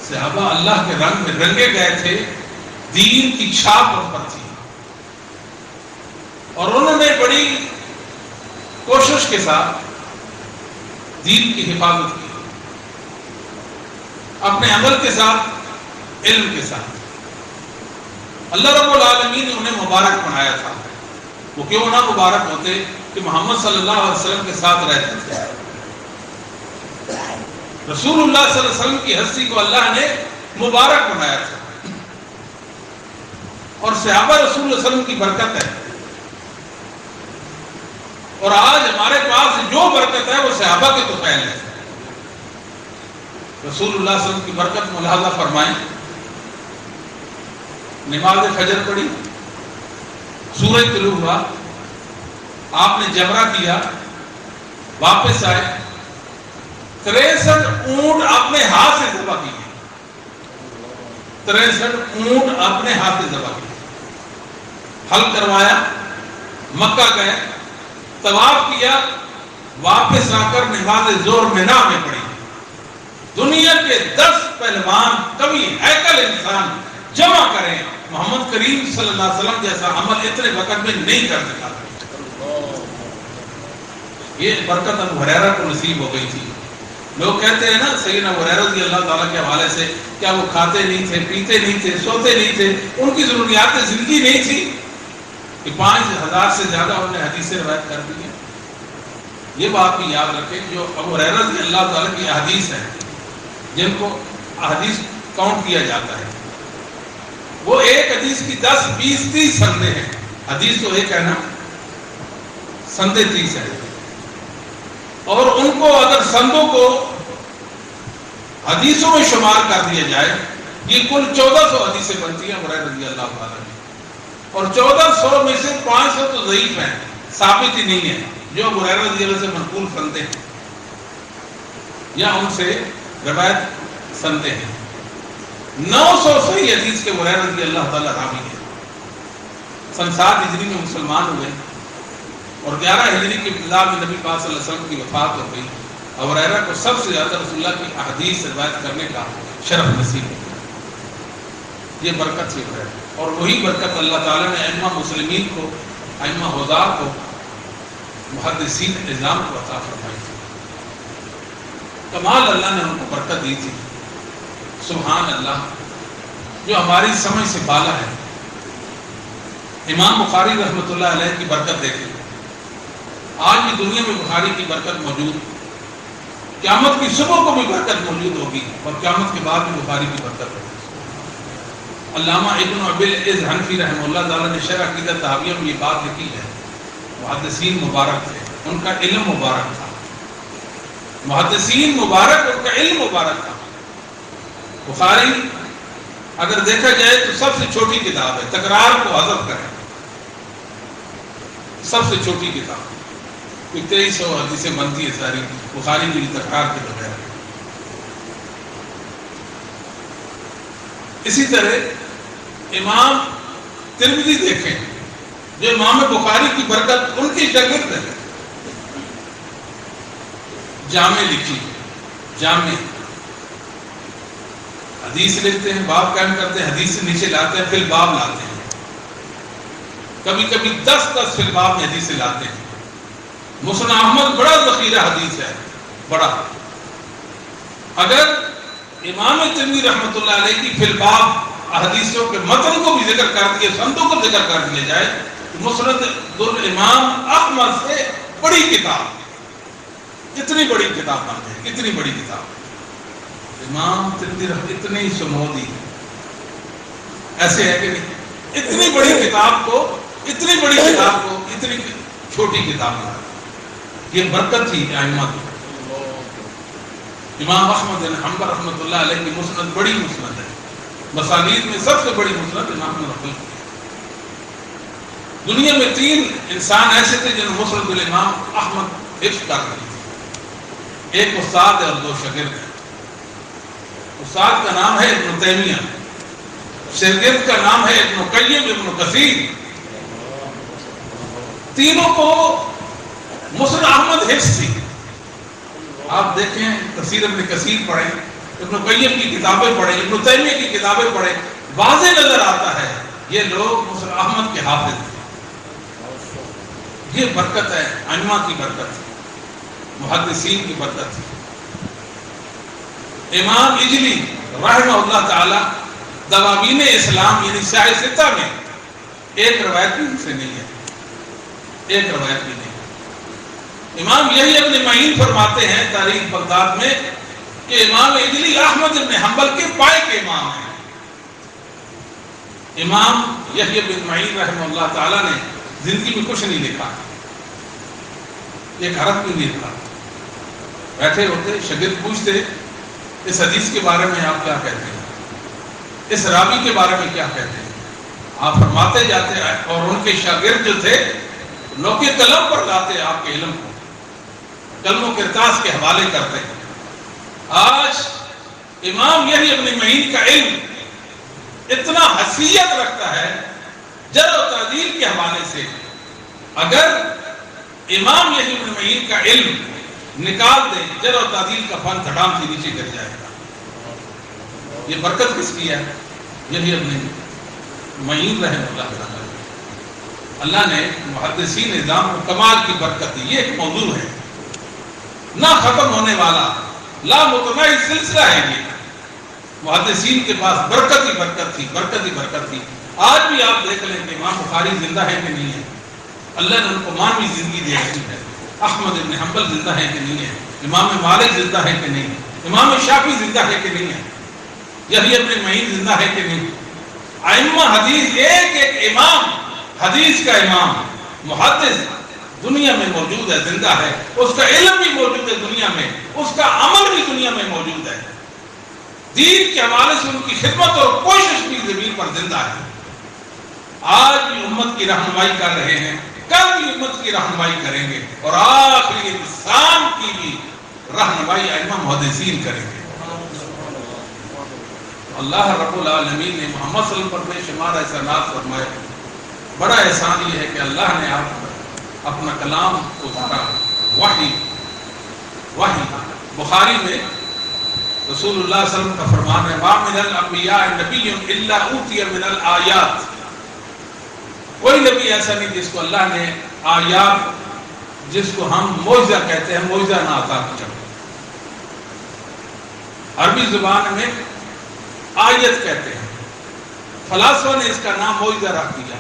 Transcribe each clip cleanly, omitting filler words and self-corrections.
صحابہ اللہ کے رنگ میں رنگے گئے تھے، دین کی چھاپ ان پر تھی، اور انہوں نے بڑی کوشش کے ساتھ دین کی حفاظت کی، اپنے عمل کے ساتھ، علم کے ساتھ۔ اللہ رب العالمین نے انہیں مبارک بنایا تھا۔ وہ کیوں نہ مبارک ہوتے کہ محمد صلی اللہ علیہ وسلم کے ساتھ رہتے تھے۔ رسول اللہ صلی اللہ علیہ وسلم کی ہستی کو اللہ نے مبارک بنایا تھا، اور صحابہ رسول اللہ علیہ وسلم کی برکت ہے۔ اور آج ہمارے پاس جو برکت ہے وہ صحابہ کے تو پہلے ہے۔ رسول اللہ صلی اللہ علیہ وسلم کی برکت ملاحظہ فرمائیں، نماز فجر پڑھی، سورج طلوع ہوا، آپ نے جمرہ کیا، واپس آئے، 63 اونٹ اپنے ہاتھ سے ذبح کیے، 63 اونٹ اپنے ہاتھ سے ذبح کیے، حل کروایا، مکہ گئے، طواف کیا، واپس آ کر نماز ظہر مینا میں پڑھی۔ دنیا کے 10 پہلوان کبھی ہیکل انسان جمع کریں، محمد کریم صلی اللہ علیہ وسلم جیسا عمل اتنے وقت میں نہیں کر سکا۔ یہ برکت ابو ہریرہ کو نصیب ہو گئی تھی۔ لوگ کہتے ہیں نا سیدنا ابو ہریرہ رضی اللہ تعالیٰ کے حوالے سے، کیا وہ کھاتے نہیں تھے، پیتے نہیں تھے، سوتے نہیں تھے، ان کی ضروریات زندگی نہیں تھی کہ 5000 سے زیادہ انہوں نے حدیثیں روایت کر دی ہیں؟ یہ بات بھی یاد رکھیں، جو ابو ہریرہ رضی اللہ تعالیٰ کی احادیث ہیں، جن کو احادیث کاؤنٹ کیا جاتا ہے، وہ ایک حدیث کی 10 20 30 سندیں ہیں۔ حدیث تو ایک ہے نا، سندیں 30 ہیں، اور ان کو اگر سندوں کو حدیثوں میں شمار کر دیا جائے، یہ کل 1400 حدیثیں بنتی ہیں ہریرہ رضی اللہ تعالیٰ کی، اور 1400 میں سے 500 تو ضعیف ہیں، ثابت ہی نہیں ہے، جو ہریرہ رضی اللہ سے منقول سندیں ہیں یا ان سے روایت سندیں ہیں۔ 900 صحیح حدیث کے ہریرہ رضی اللہ تعالیٰ راوی ہیں۔ سن 7 ہجری میں مسلمان ہوئے، اور 11 ہجری کی ابتدا میں نبی پاک صلی اللہ علیہ وسلم کی وفات ہو گئی۔ ابو ہریرہ کو سب سے زیادہ رسول اللہ کی احادیث سے روایت کرنے کا شرف نصیب ہوا۔ یہ برکت سے ہے، اور وہی برکت اللہ تعالیٰ نے ائمہ مسلمین کو، ائمہ حضار کو، محدثین نظام کو عطا فرمائی تھی۔ کمال اللہ نے ان کو برکت دی تھی، سبحان اللہ، جو ہماری سمجھ سے بالا ہے۔ امام بخاری رحمۃ اللہ علیہ کی برکت دیکھیں، آج بھی دنیا میں بخاری کی برکت موجود، قیامت کی صبح کو بھی برکت موجود ہوگی، اور قیامت کے بعد بھی بخاری کی برکت ہوگی۔ علامہ ابن ابی العز حنفی رحمہ اللہ تعالیٰ نے شرح عقیدہ طحاویہ میں یہ بات لکھی ہے، محدثین مبارک تھے، ان کا علم مبارک تھا، محدثین مبارک، ان کا علم مبارک تھا۔ بخاری اگر دیکھا جائے تو سب سے چھوٹی کتاب ہے، تکرار کو حذف کریں، سب سے چھوٹی کتاب، کوئی 2300 حدیثیں بنتی ہے ساری بخاری کی تکرار کے بغیر۔ اسی طرح امام ترمذی دیکھیں، جو امام بخاری کی برکت ان کی شاگرد ہے، جامع لکھی، جامع حدیث لکھتے ہیں، باب قائم کرتے ہیں، حدیث سے نیچے لاتے ہیں، فی الباب لاتے ہیں، کبھی کبھی 10 فی الباب میں حدیثیں لاتے ہیں۔ مسند احمد بڑا ذخیرہ حدیث ہے، بڑا۔ اگر امام ترمذی رحمۃ اللہ علیہ کی فی الباب حدیثوں کے متن کو بھی ذکر کر دیا، سندوں کو ذکر کر دیا جائے، تو مسند الامام احمد سے بڑی کتاب، اتنی بڑی کتاب بن جائے، کتنی بڑی کتاب۔ امام ترمذی اتنی سمودی ایسے ہے کہ نہیں، اتنی بڑی کتاب کو، اتنی بڑی کتاب کو اتنی چھوٹی کتاب بنا، یہ برکت تھی ائمہ کی۔ امام احمد بن حنبل رحمۃ اللہ علیہ کی مسند بڑی مسند ہے، مسانید میں سب سے بڑی مسند امام احمد کی۔ دنیا میں 3 انسان ایسے تھے جنہوں نے مسند الامام احمد حفظ کر لی تھی، ایک استاد ہے اور 2 شاگرد ہیں۔ استاد کا نام ہے ابن تیمیہ، شاگرد کا نام ہے ابن قیم، ابن کثیر۔ تینوں کو مسند احمد حفظ تھی۔ آپ دیکھیں تفسیر ابن کثیر پڑھیں، ابن قیم کی کتابیں پڑھیں، ابن تیمیہ کی کتابیں پڑھیں، واضح نظر آتا ہے یہ لوگ مسلم احمد کے حافظ ہیں۔ یہ برکت ہے، ائمہ کی برکت، محدثین کی برکت۔ امام اجلی رحمہ اللہ تعالی دواوین اسلام یعنی سیاہ ستہ میں ایک روایت بھی ان سے نہیں ہے، ایک روایت بھی نہیں۔ امام یحییٰ ابن معین فرماتے ہیں تاریخ بغداد میں کہ امام اجلی احمد بن حنبل کے پائے کے امام ہیں۔ امام یحییٰ بن معین رحمہ اللہ تعالی نے زندگی میں کچھ نہیں لکھا، ایک حرف بھی نہیں لکھا۔ بیٹھے ہوتے، شاگرد پوچھتے اس حدیث کے بارے میں آپ کیا کہتے ہیں، اس راوی کے بارے میں کیا کہتے ہیں، آپ فرماتے جاتے ہیں، اور ان کے شاگرد جو تھے لوگ قلم پر لاتے آپ کے علم کو، قلم و کرتاس کے حوالے کرتے ہیں۔ آج امام یحییٰ ابن معین کا علم اتنا حیثیت رکھتا ہے جرح و تعدیل کے حوالے سے، اگر امام یحییٰ ابن معین کا علم نکال دیں جرح و تعدیل کا فن دھڑام سے نیچے گر جائے گا۔ یہ برکت کس کی ہے؟ یحییٰ ابن معین رحمہ اللہ تعالی، اللہ نے محدثین نظام و کمال کی برکت دی۔ یہ ایک موضوع ہے نہ ختم ہونے والا، لا متناہی سلسلہ ہے۔ یہ محدثین کے پاس برکت ہی برکت تھی، برکت ہی برکت تھی۔ آج بھی آپ دیکھ لیں کہ امام بخاری زندہ ہے کہ نہیں ہے، اللہ نے ان کو مانوی زندگی دے رکھی ہے۔ احمد بن حنبل زندہ ہے کہ نہیں ہے، امام مالک زندہ ہے کہ نہیں ہے، امام شافعی زندہ ہے کہ نہیں ہے، یحییٰ ابن معین زندہ ہے کہ نہیں۔ ائمہ حدیث، ایک ایک امام حدیث کا امام محدث دنیا میں موجود ہے، زندہ ہے، اس کا علم بھی موجود ہے دنیا میں، اس کا عمل بھی دنیا میں موجود ہے، دین کے حوالے سے ان کی خدمت اور کوشش بھی زمین پر زندہ ہے۔ آج بھی امت کی رہنمائی کر رہے ہیں، کل بھی امت کی رہنمائی کریں گے، اور آخری انسان کی بھی رہنمائی ائمہ محدثین کریں گے۔ اللہ رب العالمین نے محمد صلی اللہ علیہ وسلم پر بے شمار احسانات فرمائے۔ بڑا احسان یہ ہے کہ اللہ نے آپ اپنا کلام اتارا، وحی بخاری میں رسول اللہ صلی اللہ علیہ وسلم کا فرمان ہے، مَا مِنَ الْأَنْبِيَاءِ نَبِيٌّ إِلَّا أُوتِيَ مِنَ الْآيَاتِ۔ کوئی نبی ایسا نہیں جس کو اللہ نے آیات، جس کو ہم معجزہ کہتے ہیں، معجزہ نہ عطا کیا۔ عربی زبان میں آیت کہتے ہیں، فلاسفہ نے اس کا نام معجزہ رکھ دیا،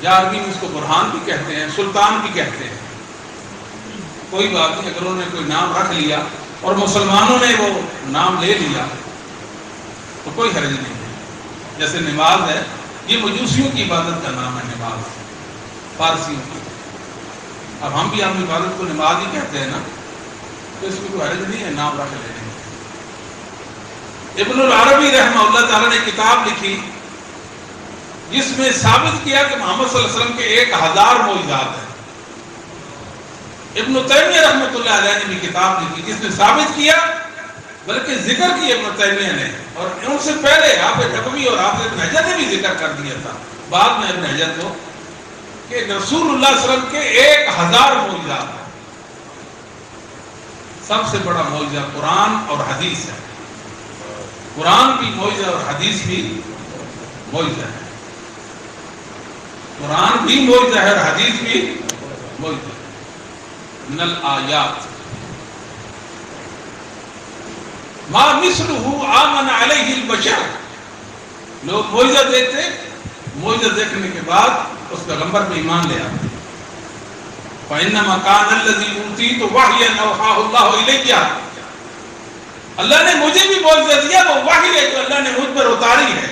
یا عربی میں اس کو برہان بھی کہتے ہیں، سلطان بھی کہتے ہیں۔ کوئی بات نہیں، اگر انہوں نے کوئی نام رکھ لیا اور مسلمانوں نے وہ نام لے لیا تو کوئی حرج نہیں ہے۔ جیسے نماز ہے، یہ مجوسیوں کی عبادت کا نام ہے نماز، فارسیوں کی۔ اب ہم بھی اپنی عبادت کو نماز ہی کہتے ہیں نا، تو اس میں کوئی حرج نہیں ہے نام رکھ لینے۔ ابن العربی رحمہ اللہ تعالیٰ نے کتاب لکھی جس میں ثابت کیا کہ محمد صلی اللہ علیہ وسلم کے 1000 معجزات ہیں۔ ابن تیمیہ رحمۃ اللہ علیہ نے بھی کتاب لکھی جس میں ثابت کیا، بلکہ ذکر کیا ابن تیمیہ نے، اور ان سے پہلے حافظ حکمی اور حافظ ابن حجر نے بھی ذکر کر دیا تھا بعد میں ابن حجر کو، کہ رسول اللہ صلی اللہ علیہ وسلم کے 1000 معجزات ہیں۔ سب سے بڑا معجزہ قرآن اور حدیث ہے۔ قرآن بھی معجزہ اور حدیث بھی معجزہ ہے۔ قرآن بھی معجزہ ہے اور حدیث بھی معجزہ ہے۔ من الآیات ما مثلہ آمن علیہ البشر۔ لوگ معجزہ دیکھتے، معجزہ دیکھنے کے بعد اس پیغمبر پہ ایمان لے آتے۔ فإنما كان الذي أوتيت وحيا أوحاه الله إلي۔ اللہ نے مجھے بھی معجزہ دیا، وہ وحی ہے جو اللہ نے مجھ پر اتاری ہے۔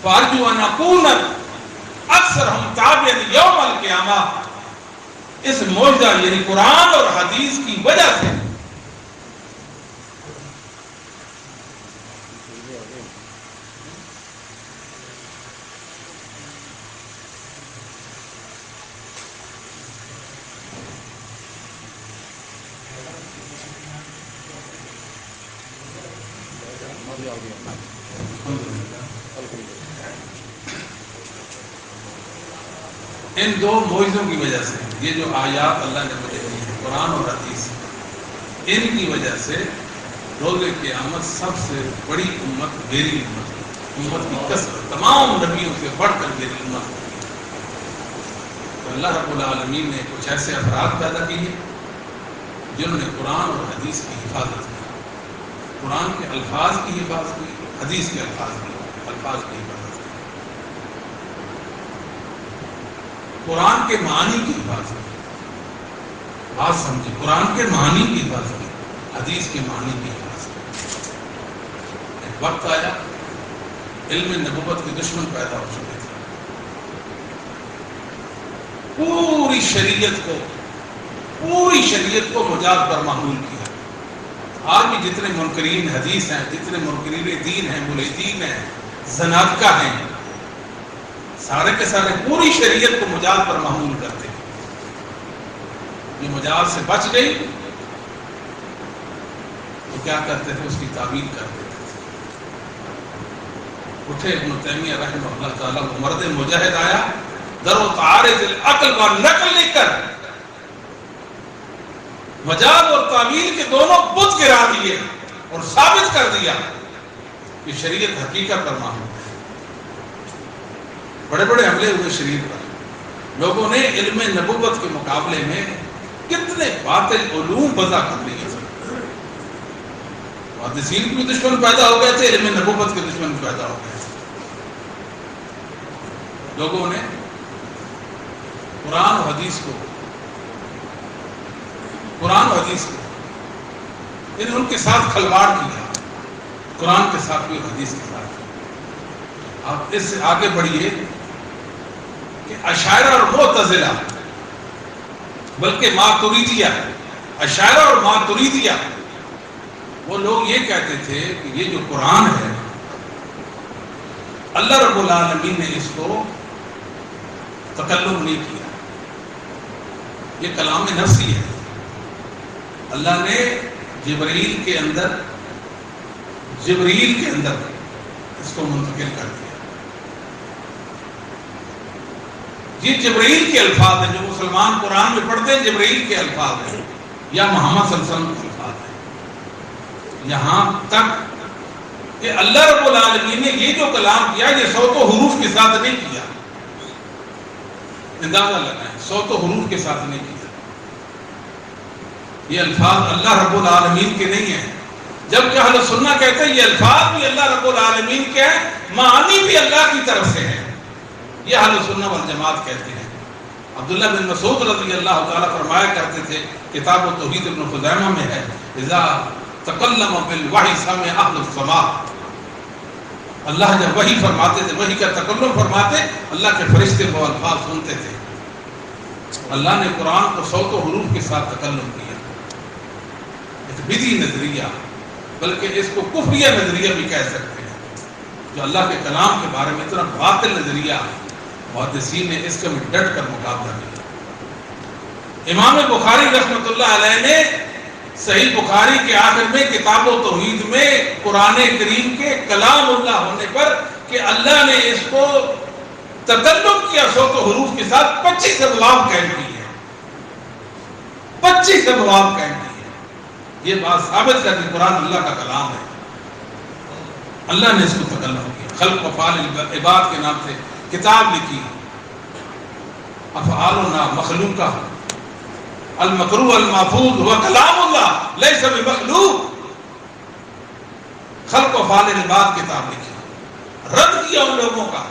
فأرجو أن أكون أكثرهم تابعا يوم القيامة۔ اس معجزہ یعنی قرآن اور حدیث کی وجہ سے ان دو معجزوں کی وجہ سے، یہ جو آیات اللہ نے مجھے دی ہیں قرآن اور حدیث، ان کی وجہ سے روز قیامت سب سے بڑی امت میری امت ہے. امت کی کثرت تمام نبیوں سے بڑھ کر میری امت ہے. تو اللہ رب العالمین نے کچھ ایسے افراد پیدا کیے جنہوں نے قرآن اور حدیث کی حفاظت کی. قرآن کے الفاظ کی حفاظت کی, حدیث کے الفاظ کی حفاظت کی. قرآن کے معنی کی حفاظت کی. بات سمجھے, قرآن کے معنی کی حفاظت کی, حدیث کے معنی کی حفاظت کی. ایک وقت آیا علم نبوت کے دشمن پیدا ہو چکے تھے. پوری شریعت کو مجاز پر معمول کیا. آج بھی جتنے منکرین حدیث ہیں, جتنے منکرین دین ہیں, ملحدین ہیں, زنادقہ ہیں, سارے کے سارے پوری شریعت کو مجاز پر معمول کرتے ہیں. یہ مجاز سے بچ گئی تو کیا کرتے تھے, اس کی تعویل کر دیتے تھے. اٹھے ابن تیمیہ رحمہ اللہ تعالیٰ کو مرد مجاہد آیا, در و تعارض العقل و نقل لے کر مجاز اور تعویل کے دونوں بت گرا دیے اور ثابت کر دیا کہ شریعت حقیقت پر معمول ہے. بڑے بڑے حملے ہوئے شریعت پر. لوگوں نے علم نبوت کے مقابلے میں کتنے باطل علوم وضع کر لیے. محدثین کے بھی دشمن پیدا ہو گئے تھے, علم نبوت کے دشمن پیدا ہو گئے تھے. لوگوں نے قرآن و حدیث کو یعنی ان کے ساتھ کھلواڑ کیا, قرآن کے ساتھ بھی اور حدیث کے ساتھ. آپ اس سے آگے بڑھیے کہ اشاعرہ اور معتزلہ, بلکہ ماتریدیہ, اشاعرہ اور ماتریدیہ, وہ لوگ یہ کہتے تھے کہ یہ جو قرآن ہے اللہ رب العالمین نے اس کو تکلم نہیں کیا, یہ کلام نفسی ہے. اللہ نے جبرائیل کے اندر اس کو منتقل کر دیا. یہ جبرائیل کے الفاظ ہیں جو مسلمان قرآن میں پڑھتے ہیں, جبرائیل کے الفاظ ہیں یا محمد صلی اللہ علیہ وسلم کے الفاظ ہیں. یہاں تک کہ اللہ رب العالمین نے یہ جو کلام کیا یہ صوت و حروف کے ساتھ نہیں کیا. اندازہ لگائیں, صوت و حروف کے ساتھ نہیں کیا. یہ الفاظ اللہ رب العالمین کے نہیں ہیں. جبکہ اہل سنہ کہتے ہیں یہ الفاظ بھی اللہ رب العالمین کے ہیں, معانی بھی اللہ کی طرف سے ہے. یہ اہل سنہ والجماعت کہتے ہیں. عبداللہ بن مسعود رضی اللہ تعالیٰ فرمایا کرتے تھے, کتاب التوحید ابن خزیمہ میں ہے, اذا تکلم بالوحی سمع اہل السماء. اللہ جب وحی فرماتے تھے, وحی کا تکلم فرماتے, اللہ کے فرشتے وہ الفاظ سنتے تھے. اللہ نے قرآن کو صوت و حروف کے ساتھ تکلم کیا. ایک بدعی نظریہ, بلکہ اس کو کفریہ نظریہ بھی کہہ سکتے ہیں, جو اللہ کے کلام کے بارے میں اتنا باطل نظریہ, محدثین نے اس کا بھی ڈٹ کر مقابلہ کیا. امام بخاری رحمۃ اللہ علیہ نے صحیح بخاری کے آخر میں کتاب و توحید میں قرآن کریم کے کلام اللہ ہونے پر کہ اللہ نے اس کو تکلم کیا صوت و حروف کے ساتھ 25 ابواب قائم کی ہے. 25 ابواب قائم کی ہے. یہ بات ثابت کر کہ قرآن اللہ کا کلام ہے. اللہ نے اس کو تکلم کیا. خلق و افعال عباد کے نام سے کتاب لکھی, افعالنا مخلوقہ, المکروہ المحفوظ ہوا کلام اللہ لیس بمخلوق. خلق و افعال عباد کتاب لکھی, رد کیا ان لوگوں کا.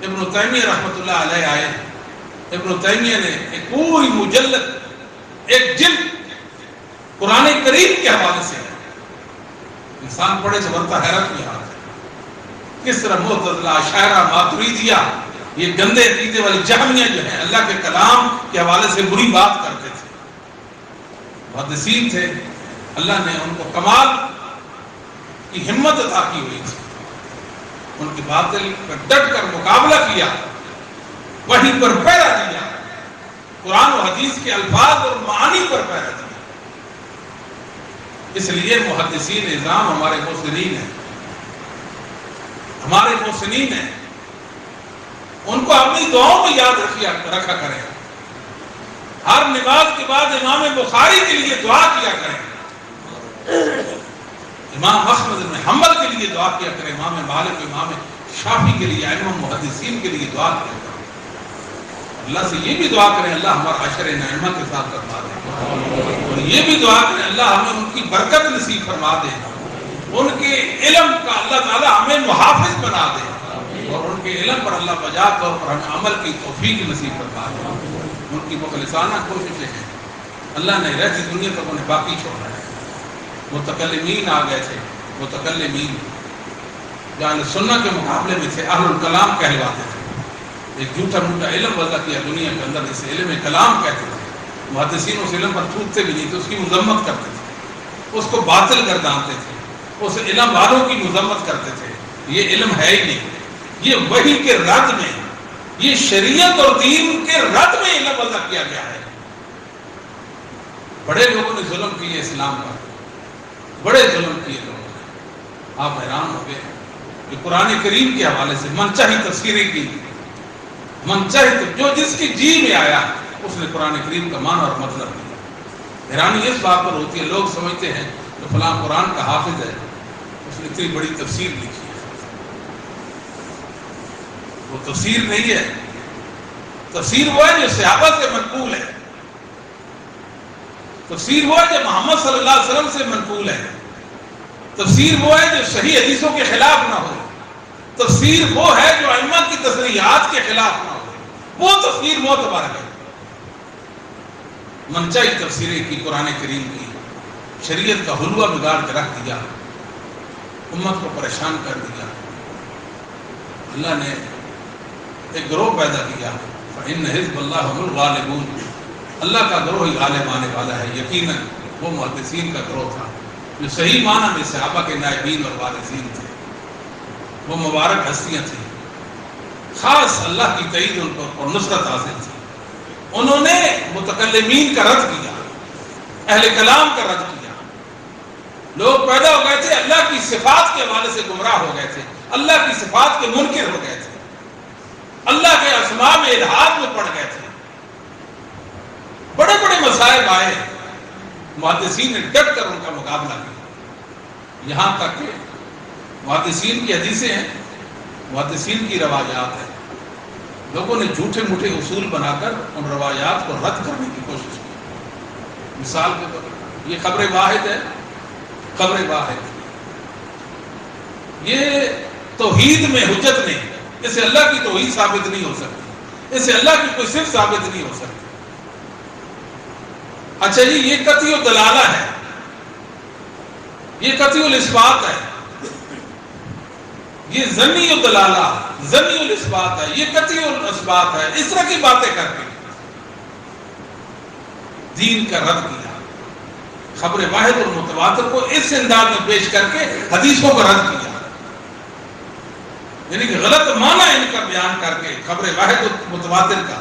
ابن تیمیہ رحمۃ اللہ علیہ آئے, ابن تیمیہ نے ایک پوری مجلد, ایک جلد قرآن کریم کے حوالے سے, انسان پڑھے سے بنتا حیرت کی حالت ہے کس طرح معتزلہ, اشاعرہ, ماتریدیہ, یہ گندے عقیدے والی جہمیہ جو ہیں اللہ کے کلام کے حوالے سے بری بات کرتے تھے. محدثین تھے, اللہ نے ان کو کمال کی ہمت عطا کی ہوئی تھی. ان کی باطل پر ڈٹ کر مقابلہ کیا, وحی پر پہرا دیا, قرآن و حدیث کے الفاظ اور معانی پر پہرا دیا. اس لیے محدثین نظام ہمارے محسنین ہیں, ہمارے محسنین ہیں. ان کو اپنی دعاؤں میں یاد رکھا کریں. ہر نماز کے بعد امام بخاری کے لیے دعا کیا کریں، امام احمد بن حنبل کے لیے دعا کیا کریں، امام مالک، امام شافعی کے لیے، ائمہ محدثین کے لیے دعا کیا کریں۔ اللہ سے یہ بھی دعا کریں اللہ ہمارا عشر نعمہ کے ساتھ فرما دے، اور یہ بھی دعا کریں اللہ ہمیں ان کی برکت نصیب فرما دے، ان کے علم کا اللہ تعالیٰ ہمیں محافظ بنا دے، اور ان کے علم پر اللہ بجا طور پر ہمیں عمل کی توفیق نصیب فرما دے۔ ان کی مخلصانہ کوششیں ہیں، اللہ نے رہتی دنیا تک انہیں باقی چھوڑا ہے۔ متکلمین آ گئے تھے، متکلمین جو اہل سنت کے مقابلے میں تھے، اہل الکلام کہلواتے تھے، ایک جھوٹا موٹا علم وضع کیا دنیا کے اندر، اسے علم کلام کہتے تھے۔ محدثین اس علم پر تھوکتے بھی نہیں تھے، اس کی مذمت کرتے تھے، اس کو باطل گردانتے تھے، اس علم والوں کی مذمت کرتے تھے، یہ علم ہے ہی نہیں، یہ وحی کے رد میں، یہ شریعت اور دین کے رد میں علم وضع کیا گیا ہے۔ بڑے لوگوں نے ظلم کیے اسلام پر، بڑے ظلم کیے لوگوں نے، آپ حیران ہو گئے کہ قرآن کریم کے حوالے سے من چاہی تفسیریں کی، من چاہی جو جس کی جی میں آیا اس نے قرآن کریم کا معنی اور مطلب دیا۔ حیرانی اس بات پر ہوتی ہے، لوگ سمجھتے ہیں کہ فلاں قرآن کا حافظ ہے، اس نے اتنی بڑی تفسیر لکھی ہے، وہ تفسیر نہیں ہے۔ تفسیر وہ ہے جو صحابہ سے منقول ہے، تفسیر وہ ہے جو محمد صلی اللہ علیہ وسلم سے منقول ہے، تفسیر وہ ہے جو صحیح حدیثوں کے خلاف نہ ہو، تفسیر وہ ہے جو ائمہ کی تصریحات کے خلاف نہ ہو، وہ تفسیر معتبر ہے۔ منچائی تفسیریں کی قرآن کریم کی، شریعت کا حلوہ بگاڑ کے رکھ دیا، امت کو پریشان کر دیا۔ اللہ نے ایک گروہ پیدا کیا، فإن حزب اللہ هم الغالبون، اللہ کا گروہ ہی غالب آنے والا ہے۔ یقیناً وہ محدثین کا گروہ تھا جو صحیح معنی میں صحابہ کے نائبین اور وارثین تھے، وہ مبارک ہستیاں تھیں، خاص اللہ کی تائید ان پر اور نصرت حاصل تھی۔ انہوں نے متکلمین کا رد کیا، اہل کلام کا رد کیا۔ لوگ پیدا ہو گئے تھے اللہ کی صفات کے حوالے سے گمراہ ہو گئے تھے، اللہ کی صفات کے منکر ہو گئے تھے، اللہ کے اسماء میں الحاد میں پڑ گئے تھے۔ بڑے بڑے مسائل آئے، محدثین نے ڈٹ کر ان کا مقابلہ کیا، یہاں تک کہ محدثین کی حدیثیں ہیں، محدثین کی روایات ہیں، لوگوں نے جھوٹے موٹے اصول بنا کر ان روایات کو رد کرنے کی کوشش کی۔ مثال کے طور پر یہ خبر واحد ہے، خبر واحد، یہ توحید میں حجت نہیں، اس سے اللہ کی توحید ثابت نہیں ہو سکتی، اس سے اللہ کی کوئی صفت ثابت نہیں ہو سکتی۔ اچھا جی یہ قطعی الدلالہ ہے، یہ قطعی الاثبات ہے، یہ ظنی الدلالہ، ظنی الاثبات ہے، یہ قطعی الاثبات ہے، اس طرح کی باتیں کر کے دین کا رد کیا، خبر واحد اور متواتر کو اس انداز میں پیش کر کے حدیثوں کا رد کیا، یعنی کہ غلط معنی ان کا بیان کر کے خبر واحد اور متواتر کا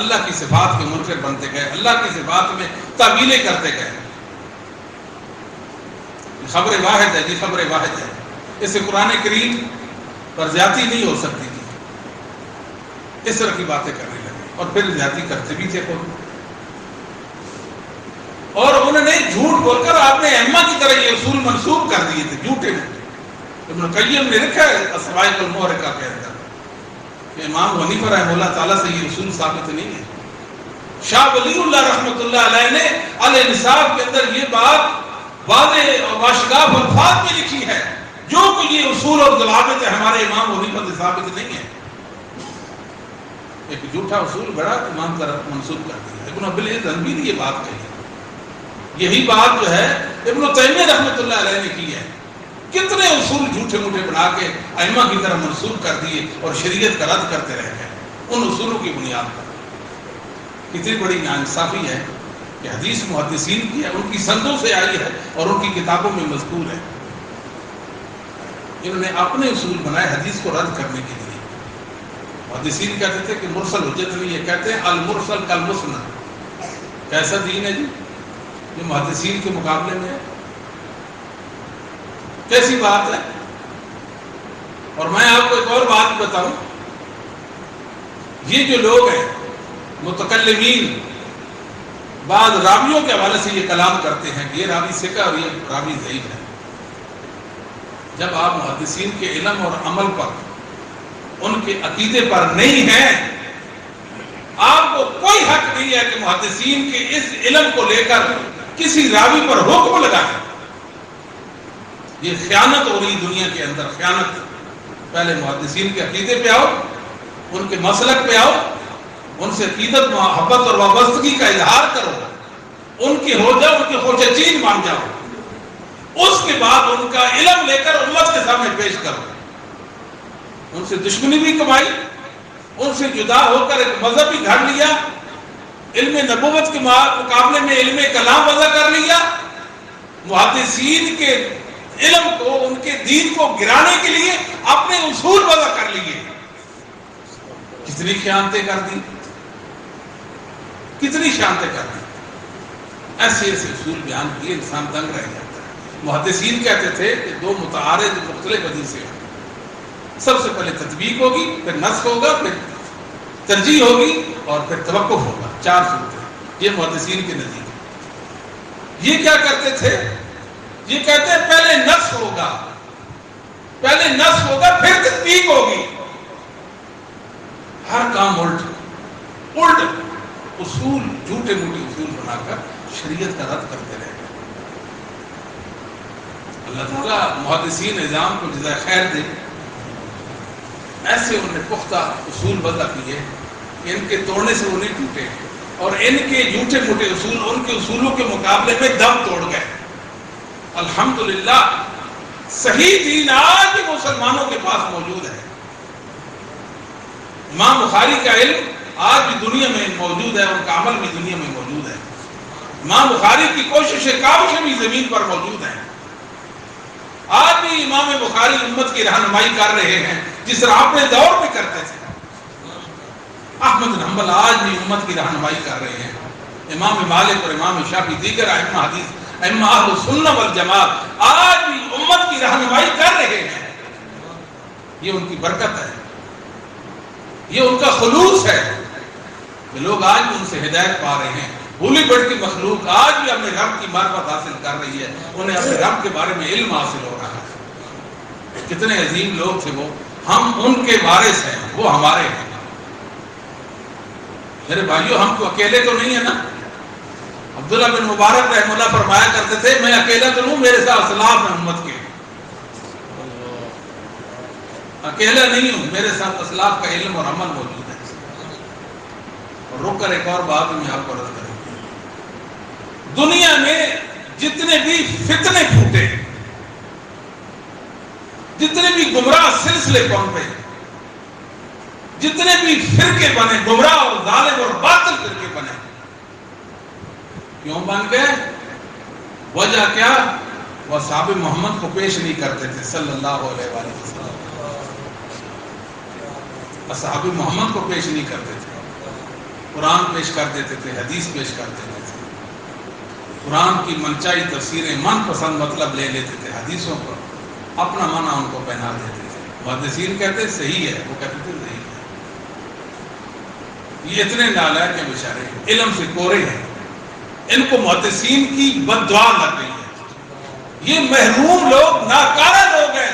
اللہ کی صفات کے منکر بنتے گئے، اللہ کی صفات میں تعویلیں کرتے گئے۔ خبر واحد ہے جی، خبر واحد ہے، اس سے قرآن کریم پر زیادتی نہیں ہو سکتی تھی، اس طرح کی باتیں کرنے لگے، اور پھر زیادتی کرتے بھی تھے خود، اور انہوں نے جھوٹ بول کر آپ نے ائمہ کی طرح یہ اصول منسوب کر دیے تھے، جھوٹے میں۔ ابن قیم نے لکھا ہے الصواعق المحرقہ کے اندر کہ امام حنیفہ رحمہ اللہ تعالیٰ سے یہ اصول ثابت نہیں ہے۔ شاہ ولی اللہ رحمۃ اللہ علیہ نے الانصاف کے اندر یہ بات واضح اور واشگاف الفاظ میں لکھی ہے، جو کہ یہ اصول اور ضوابط ہمارے امام حنیفہ سے ثابت نہیں ہے، ایک جھوٹا اصول بڑا امام طرف منسوب کر دیا۔ ابن ابی العز حنبلی نے یہ بات کہی، یہی بات جو ہے ابن تیمیہ رحمۃ اللہ علیہ نے کی ہے۔ کتنے اصول جھوٹے موٹے بنا کے ائمہ کی طرح منسوب کر دیے اور شریعت کا رد کرتے رہ گئے ان اصولوں کی بنیاد پر۔ کتنی بڑی ناانصافی ہے کہ حدیث محدثین کی ہے، ان کی سندوں سے آئی ہے اور ان کی کتابوں میں مذکور ہے، انہوں نے اپنے اصول بنائے حدیث کو رد کرنے کے لیے۔ محدثین کہتے تھے کہ مرسل حجت نہیں ہے، کہتے ہیں المرسل کالمسند۔ کیسا دین ہے جی جو محدثین کے مقابلے میں ہے؟ کیسی بات ہے؟ اور میں آپ کو ایک اور بات بتاؤں، یہ جو لوگ ہیں متکلمین بعض راویوں کے حوالے سے یہ کلام کرتے ہیں کہ یہ راوی ثقہ اور یہ راوی ضعیف ہے. جب آپ محدثین کے علم اور عمل پر، ان کے عقیدے پر نہیں ہیں، آپ کو کوئی حق نہیں ہے کہ محدثین کے اس علم کو لے کر کسی راوی پر حکم لگائیں. یہ خیانت ہو رہی دنیا کے اندر، خیانت. پہلے محدثین کے عقیدے پہ آؤ، ان کے مسلک پہ آؤ، ان سے عقیدت، محبت اور وابستگی کا اظہار کرو، ان کی ہو جاؤ، ان کے خوش چین مان جاؤ. اس کے بعد ان کا علم لے کر امت کے سامنے پیش کرو. ان سے دشمنی بھی کمائی، ان سے جدا ہو کر ایک مذہب بھی گھڑ لیا، علم نبوت کے مقابلے میں علم کلام وضع کر لیا، محدثین کے علم کو، ان کے دین کو گرانے کے لیے اپنے اصول وضع کر لیے. کتنی خیانتیں کر دی، کتنی خیانتیں کر دی. ایسے ایسے اصول بیان کیے، انسان دنگ رہ جاتا ہے. محدثین کہتے تھے کہ دو متعارض مختلف حدیثیں ہیں، سب سے پہلے تطبیق ہوگی، پھر نسخ ہوگا، پھر ترجیح ہوگی اور پھر توقف ہوگا. 4 صورتیں. یہ محدثین کے نزدیک. یہ کیا کرتے تھے؟ یہ کہتے ہیں پہلے نسخ ہوگا، پہلے نسخ ہوگا، پھر تطبیق ہوگی. ہر کام الٹ اصول، جھوٹے موٹے اصول بنا کر شریعت کا رد کرتے رہے. اللہ تعالیٰ محدثین نظام کو جزائے خیر دے. ایسے انہوں نے پختہ اصول وضع کیے کہ ان کے توڑنے سے وہ نہیں ٹوٹے، اور ان کے جھوٹے موٹے اصول ان کے اصولوں کے مقابلے میں دم توڑ گئے. الحمدللہ صحیح دین آج بھی مسلمانوں کے پاس موجود ہے. امام بخاری کا علم آج بھی دنیا میں موجود ہے، ان کا عمل بھی دنیا میں موجود ہے. امام بخاری کی کوششیں کاوشیں بھی زمین پر موجود ہیں. آج بھی امام بخاری امت کی رہنمائی کر رہے ہیں جس طرح اپنے دور میں کرتے تھے. احمد بن حنبل آج بھی امت کی رہنمائی کر رہے ہیں. امام مالک اور امام شافعی، دیگر ائمہ حدیث، ائمہ اہل سنت والجماعت آج بھی امت کی رہنمائی کر رہے ہیں. یہ ان کی برکت ہے، یہ ان کا خلوص ہے کہ لوگ آج بھی ان سے ہدایت پا رہے ہیں. بھولی بڑھ کی مخلوق آج بھی اپنے رب کی معرفت حاصل کر رہی ہے، انہیں اپنے رب کے بارے میں علم حاصل ہو رہا ہے. کتنے عظیم لوگ تھے وہ، ہم ان کے وارث ہیں، وہ ہمارے ہیں. میرے بھائیوں، ہم تو اکیلے تو نہیں ہیں نا. عبداللہ بن مبارک رحمہ اللہ فرمایا کرتے تھے، میں اکیلا تو نہیں، میرے ساتھ اسلاف ہیں امت کے. اکیلا نہیں ہوں، میرے ساتھ اسلاف کا علم اور عمل موجود ہے. اور رک کر ایک اور بات میں آپ کو عرض کروں. دنیا میں جتنے بھی فتنے پھوٹے، جتنے بھی گمراہ سلسلے پنپے، جتنے بھی فرقے بنے، گمراہ اور ظالم اور باطل فرقے بنے، کیوں بن گئے؟ وجہ کیا؟ وہ اصحاب محمد کو پیش نہیں کرتے تھے صلی اللہ علیہ وآلہ وسلم. اصحاب محمد کو پیش نہیں کرتے تھے. قرآن پیش کر دیتے تھے، حدیث پیش کر دیتے تھے. قرآن کی منچائی تفسیریں، من پسند مطلب لے لیتے تھے. حدیثوں پر اپنا معنی ان کو پہنا دیتے تھے. محدثین کہتے صحیح ہے، وہ کہتے تھے صحیح ہے. یہ اتنے نالائق ہیں بیچارے، علم سے کورے ہیں. ان کو محدثین کی بد دعا لگ رہی ہے. یہ محروم لوگ، ناکارہ لوگ ہیں.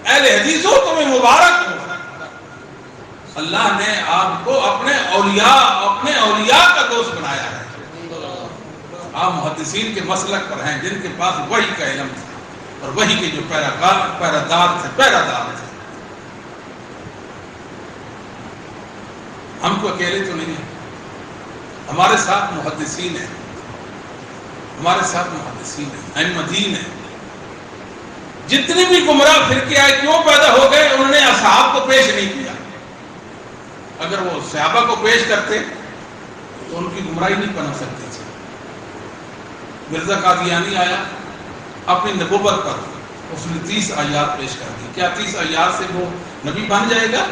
اہل حدیثوں تمہیں مبارک ہو، اللہ نے آپ کو اپنے اولیاء کا دوست بنایا ہے. آپ محدثین کے مسلک پر ہیں جن کے پاس وحی کا علم تھا اور وحی کے جو پیرادار تھے. ہم کو اکیلے تو نہیں ہیں، ہمارے ساتھ محدثین ہیں، ہمارے ساتھ محدثین ہیں، ائمہ دین ہیں. جتنے بھی گمراہ فرقے آئے کیوں پیدا ہو گئے؟ انہوں نے اصحاب کو پیش نہیں کیا. اگر وہ صحابہ کو پیش کرتے تو ان کی گمراہی نہیں بنا سکتی تھی. مرزا قادیانی آیا اپنی نبوت پر، اس نے 30 آیات پیش کر دی. کیا 30 آیات سے وہ نبی بن جائے گا؟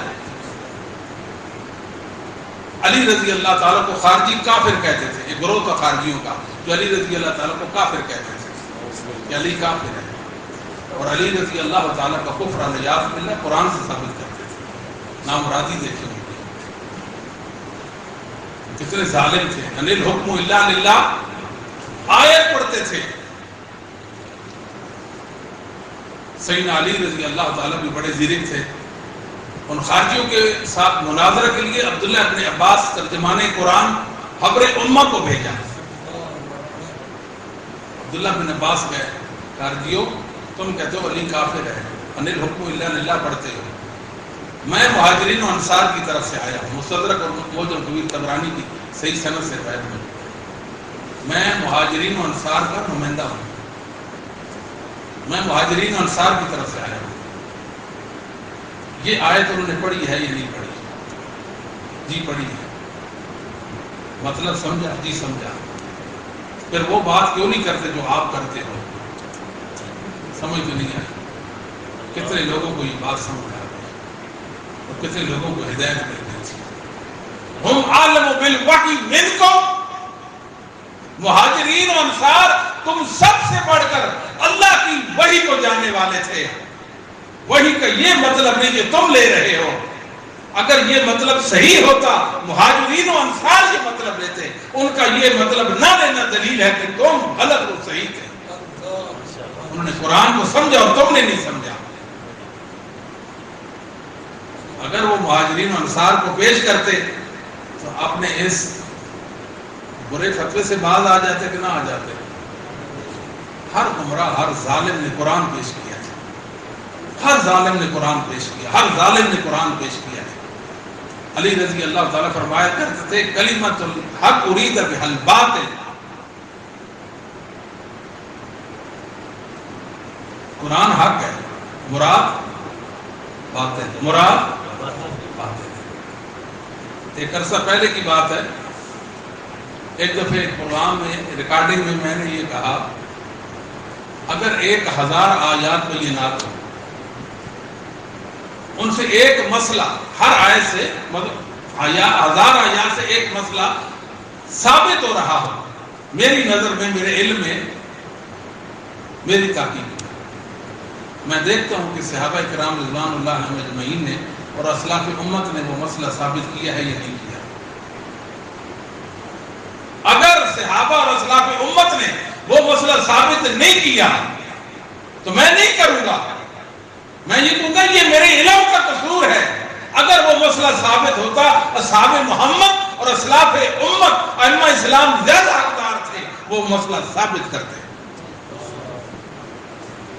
علی رضی اللہ تعالیٰ کو خارجی کافر کہتے تھے. ایک گروہ تھا خارجیوں کا جو علی رضی اللہ تعالیٰ کو کافر کہتے تھے کہ علی کافر ہے. اور علی رضی اللہ تعالیٰ کا کفر نجات باللہ قرآن سے ثابت کرتے تھے. نامرادی دیکھیں. کتنے ظالم تھے. ان الحکم الا للہ آیت پڑھتے تھے. سیدنا علی رضی اللہ تعالیٰ بھی بڑے زیرک تھے. ان خارجیوں کے ساتھ مناظرہ کے لیے عبداللہ ابن عباس ترجمان قرآن حبر امہ کو بھیجا. عبداللہ بن عباس گئے, خارجیوں تم کہتے ہو علی کافر ہے, ان الحکم الا للہ پڑھتے ہو, میں مہاجرین و انصار کی طرف سے آیا ہوں. مستدرک اور موجم طویل طبرانی کی صحیح سند سے روایت میں, میں مہاجرین و انصار کا نمائندہ ہوں, میں مہاجرین و انصار کی طرف سے آیا ہوں. یہ آیت انہوں نے پڑھی ہے یا نہیں پڑھی؟ جی پڑھی ہے. مطلب سمجھا؟ جی سمجھا. پھر وہ بات کیوں نہیں کرتے جو آپ کرتے ہو؟ سمجھ تو نہیں آئی. کتنے لوگوں کو یہ بات سمجھ آ گئی اور کتنے لوگوں کو ہدایت مل گئی تھی. ہم عالم بالوحی منکم, مہاجرین و انصار تم سب سے بڑھ کر اللہ کی وحی کو جاننے والے تھے. وحی کا یہ مطلب نہیں کہ تم لے رہے ہو. اگر یہ مطلب صحیح ہوتا, مہاجرین و انصار یہ مطلب لیتے, ان کا یہ مطلب نہ لینا دلیل ہے کہ تم غلط و صحیح تھے. انہوں نے قرآن کو سمجھا اور تم نے نہیں سمجھا. اگر وہ مہاجرین و انصار کو پیش کرتے تو اپنے اس برے فتوے سے باز آ جاتے کہ نہ آ جاتے. ہر گمراہ, ہر ظالم نے قرآن پیش کیا تھا. ہر ظالم نے قرآن پیش کیا, ہر ظالم نے قرآن پیش کیا ہے. علی رضی اللہ تعالیٰ فرمایا کرتے تھے کلمۃ الحق ارید بہا الباطل, قرآن حق ہے, مراد باطل, مراد باطل. ایک عرصہ پہلے کی بات ہے, ایک دفعہ ایک پروگرام میں ریکارڈنگ میں نے یہ کہا اگر 1000 آیات بینات ہو, ان سے ایک مسئلہ ہر آیت سے, مطلب 1000 آیات سے ایک مسئلہ ثابت ہو رہا ہو, میری نظر میں, میرے علم میں, میری تحقیق میں دیکھتا ہوں کہ صحابہ کرام رضوان اللہ علیہم اجمعین نے اور اسلاف امت نے وہ مسئلہ ثابت کیا ہے یا نہیں کیا. اگر صحابہ اور اسلاف امت نے وہ مسئلہ ثابت نہیں کیا تو میں نہیں کروں گا. میں یہ کہوں گا یہ میرے علم کا قصور ہے. اگر وہ مسئلہ ثابت ہوتا, اصحاب محمد اور اسلاف امت ائمہ اسلام زیادہ حقدار تھے, وہ مسئلہ ثابت کرتے.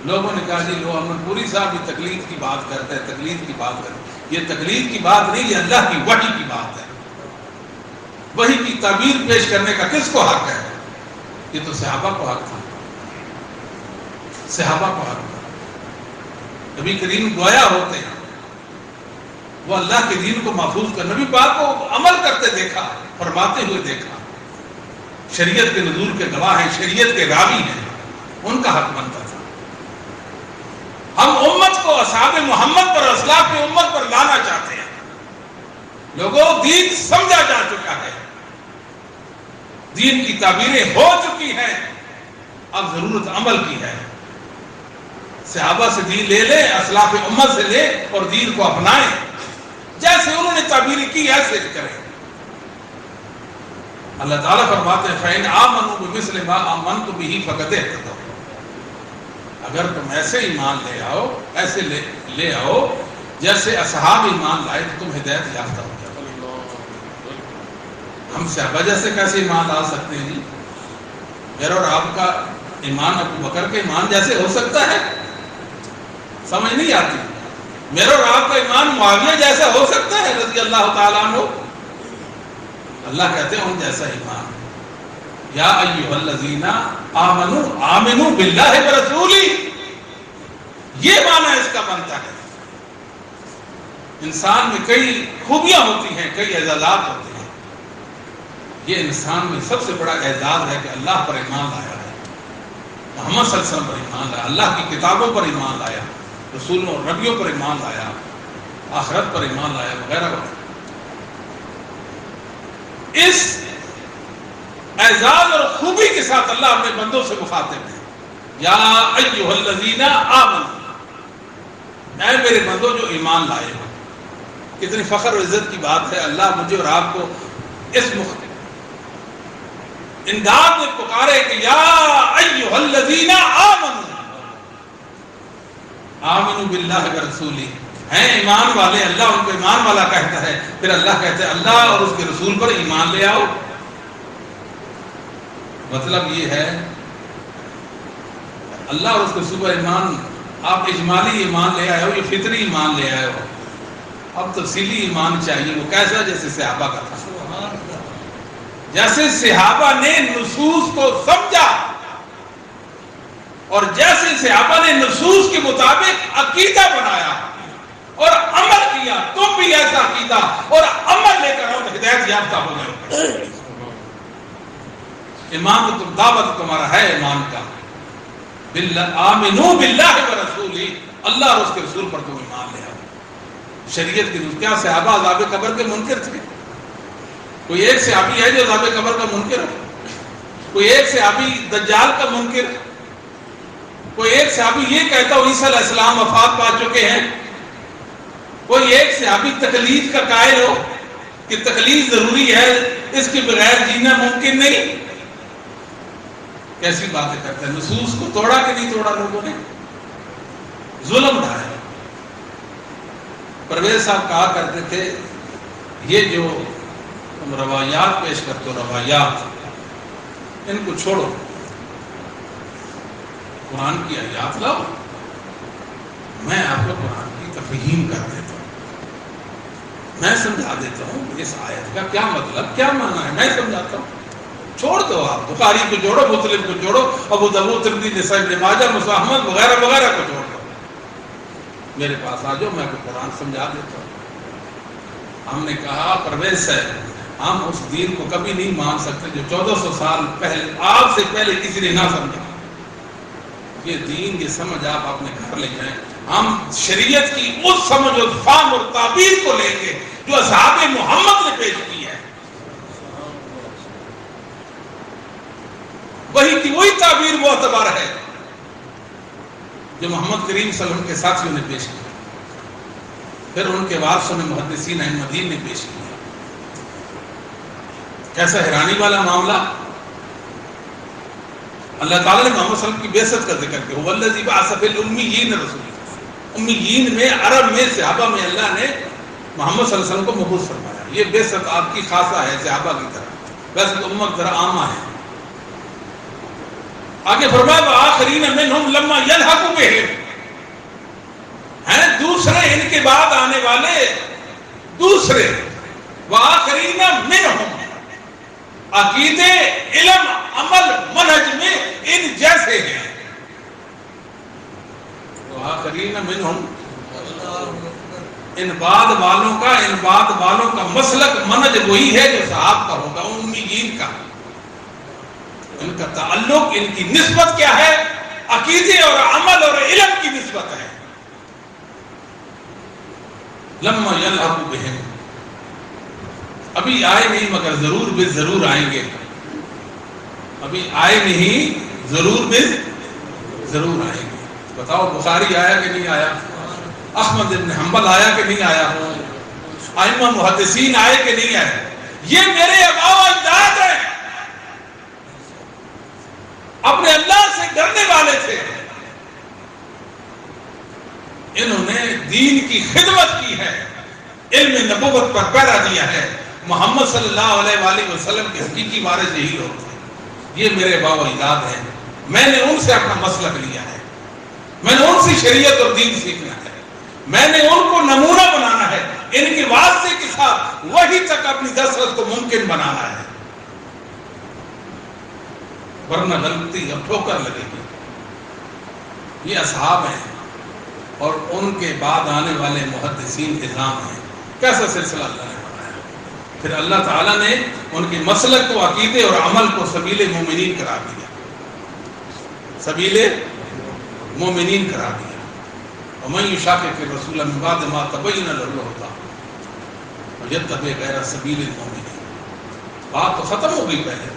لوگوں نے کہا جی لو احمد پوری صاحب یہ تقلید کی بات کرتے ہیں, تقلید کی بات کرتے ہیں. یہ تقلید کی بات نہیں, یہ اللہ کی وحی کی بات ہے. وحی کی تعبیر پیش کرنے کا کس کو حق ہے؟ یہ تو صحابہ کو حق تھا, صحابہ کو حق تھا. نبی کریم گویا ہوتے ہیں, وہ اللہ کے دین کو محفوظ کر, نبی پاک کو عمل کرتے دیکھا, فرماتے ہوئے دیکھا. شریعت کے نزول کے گواہ ہیں, شریعت کے راوی ہیں, ان کا حق بنتا تھا. ہم امت کو اصحاب محمد پر, اسلاف امت پر لانا چاہتے ہیں. لوگوں, دین سمجھا جا چکا ہے, دین کی تعبیریں ہو چکی ہیں, اب ضرورت عمل کی ہے. صحابہ سے دین لے لیں, اسلاف امت سے لیں اور دین کو اپنائیں. جیسے انہوں نے تعبیریں کی ایسے کریں. اللہ تعالیٰ فرماتے ہیں فَإِنْ آمَنُوا بِمِثْلِ مَا آمَنْتُ بِهِ فَقَدْ اهْتَدَوْا. اگر تم ایسے ایمان لے آؤ, ایسے لے آؤ جیسے اصحاب ایمان لائے تو تم ہدایت یافتہ ہو جاؤ. ہم صحابہ جیسے کیسے ایمان لا سکتے ہیں؟ میرا اور آپ کا ایمان ابو بکر کے ایمان جیسے ہو سکتا ہے؟ سمجھ نہیں آتی. میرا اور آپ کا ایمان معاویہ جیسا ہو سکتا ہے رضی اللہ تعالیٰ عنہ؟ اللہ کہتے ہیں ان جیسا ایمان. یا ایھا الذین آمنوا آمنوا باللہ ورسولہ, یہ معنی اس کا بنتا ہے. انسان میں کئی خوبیاں ہوتی ہیں, کئی اعزازات ہوتے ہیں. یہ انسان میں سب سے بڑا اعزاز ہے کہ اللہ پر ایمان لایا ہے, محمد صلی اللہ علیہ وسلم پر ایمان لایا, اللہ کی کتابوں پر ایمان لایا, رسولوں اور نبیوں پر ایمان لایا, آخرت پر ایمان لایا, وغیرہ وغیرہ. اس اعزاز اور خوبی کے ساتھ اللہ اپنے بندوں سے مخاطب ہے. یا ایھا الذین آمنوا, اے میرے بندوں جو ایمان لائے ہو. کتنی فخر و عزت کی بات ہے, اللہ مجھے اور آپ کو اس امداد میں پکارے کہ یا ایھا الذین آمنوا آمنوا باللہ ورسولہ، ہیں ایمان والے، اللہ ان کو ایمان والا کہتا ہے، پھر اللہ کہتا ہے اللہ اور اس کے رسول پر ایمان لے آؤ۔ مطلب یہ ہے اللہ اور اس کے رسول پر ایمان، آپ اجمالی ایمان لے آئے ہو، یہ فطری ایمان لے آئے ہو، اب تفصیلی ایمان چاہیے۔ وہ کیسا؟ جیسے صحابہ کا تھا، جیسے صحابہ نے نصوص کو سمجھا اور جیسے صحابہ نے نصوص کے مطابق عقیدہ بنایا اور عمل کیا، تم بھی ایسا عقیدہ اور عمل لے کر آؤ تو ہدایت یافتہ ہو جائے۔ ایمان تو دعوت تمہارا ہے ایمان کا، آمنوا باللہ ورسولہ، اللہ اور اس کے رسول پر تم ایمان لے آؤ۔ شریعت کی کیا صحابہ عذاب قبر کے منکر تھے؟ کوئی ایک صحابی ہے جو عذاب قبر کا منکر ہے؟ کوئی ایک صحابی دجال کا منکر ہے؟ کوئی ایک صحابی یہ کہتا ہو عیسیٰ علیہ السلام وفات پا چکے ہیں؟ کوئی ایک صحابی تقلید کا قائل ہو کہ تقلید ضروری ہے، اس کے بغیر جینا ممکن نہیں؟ کیسی باتیں کرتے ہیں؟ نصوص کو توڑا کہ نہیں توڑا لوگوں نے؟ ظلم ڈھایا۔ پرویز صاحب کہا کرتے تھے یہ جو تم روایات پیش کرتے ہو، روایات، ان کو چھوڑو، قرآن کی آیات لاؤ، میں آپ کو قرآن کی تفہیم کر دیتا ہوں، میں سمجھا دیتا ہوں اس آیت کا کیا مطلب، کیا معنی ہے، میں سمجھاتا ہوں۔ چھوڑ دو، آپ بخاری کو جوڑو، مسلم کو جوڑو، ابو داؤد، ترمذی، نسائی، ابن ماجہ، مسلم احمد وغیرہ وغیرہ کو جوڑ دو، میرے پاس آ جاؤ، میں آپ کو قرآن سمجھا دیتا ہوں۔ ہم نے کہا پرویز ہے، ہم اس دین کو کبھی نہیں مان سکتے جو 1400 سال پہلے آپ سے پہلے کسی نے نہ سمجھا۔ یہ دین، یہ سمجھ آپ اپنے گھر لے جائیں۔ ہم شریعت کی اس سمجھ اور فہم اور تعبیر کو لیں گے جو اصحاب محمد نے پیش کی ہے، وہی کی وہی تعبیر معتبر ہے جو محمد کریم صلی اللہ علیہ وسلم کے ساتھیوں نے پیش کی، پھر ان کے وارثوں نے محدثین احمدین نے پیش کیا۔ کیسا حیرانی والا معاملہ! اللہ تعالیٰ نے محمد صلی اللہ علیہ وسلم کی بعثت کا ذکر کیا، هو الذی بعث فی الامیین رسولا، امیین میں، عرب میں، صحابہ میں اللہ نے محمد صلی اللہ علیہ وسلم کو مبعوث فرمایا۔ یہ بعثت آپ کی خاصہ ہے صحابہ کی طرح، بعثت امت کی طرح عامہ ہے۔ آگے فرمایا وآخرین منہم لما یلحقوا بہم، ہیں دوسرے ان کے بعد آنے والے، دوسرے وآخرین منہم، عقیدے، علم، عمل، منہج میں ان جیسے ہیں۔ وآخرین منہم، ان بعد والوں کا مسلک منہج وہی ہے جو صحاب کا ہوگا، امیین کا۔ ان کا تعلق، ان کی نسبت کیا ہے؟ عقیدے اور عمل اور علم کی نسبت ہے۔ لما یلحقوا بہم، ابھی آئے نہیں مگر ضرور بے ضرور آئیں گے، ابھی آئے نہیں ضرور بے ضرور آئیں گے۔ بتاؤ بخاری آیا کہ نہیں آیا؟ احمد بن حنبل آیا کہ نہیں آیا؟ ائمہ محدثین آئے کہ نہیں آئے؟ یہ میرے آباء و اجداد ہیں، اپنے اللہ سے ڈرنے والے تھے، انہوں نے دین کی خدمت کی ہے، علم نبوت پر پہرا دیا ہے، محمد صلی اللہ علیہ وآلہ وسلم کے حقیقی وارث یہی لوگ تھے۔ یہ میرے آباء و اجداد ہیں، میں نے ان سے اپنا مسلک لیا ہے، میں نے ان سے شریعت اور دین سیکھنا ہے، میں نے ان کو نمونہ بنانا ہے، ان کے واسطے کے ساتھ وہی تک اپنی دسترس کو ممکن بنانا ہے، ورنہ غلطی اب ٹھوکر لگے گی۔ یہ اصحاب ہیں اور ان کے بعد آنے والے محدثین اعظام ہیں۔ کیسا سلسلہ اللہ نے بنایا! پھر اللہ تعالیٰ نے ان کے مسلک کو، عقیدے اور عمل کو سبیل مومنین قرار دیا، سبیل مومنین قرار دیا۔ ومن یشاقق الرسول من بعد ما تبین له الہدی ویتبع غیر سبیل المؤمنین، بات تو ختم ہو گئی پہلے،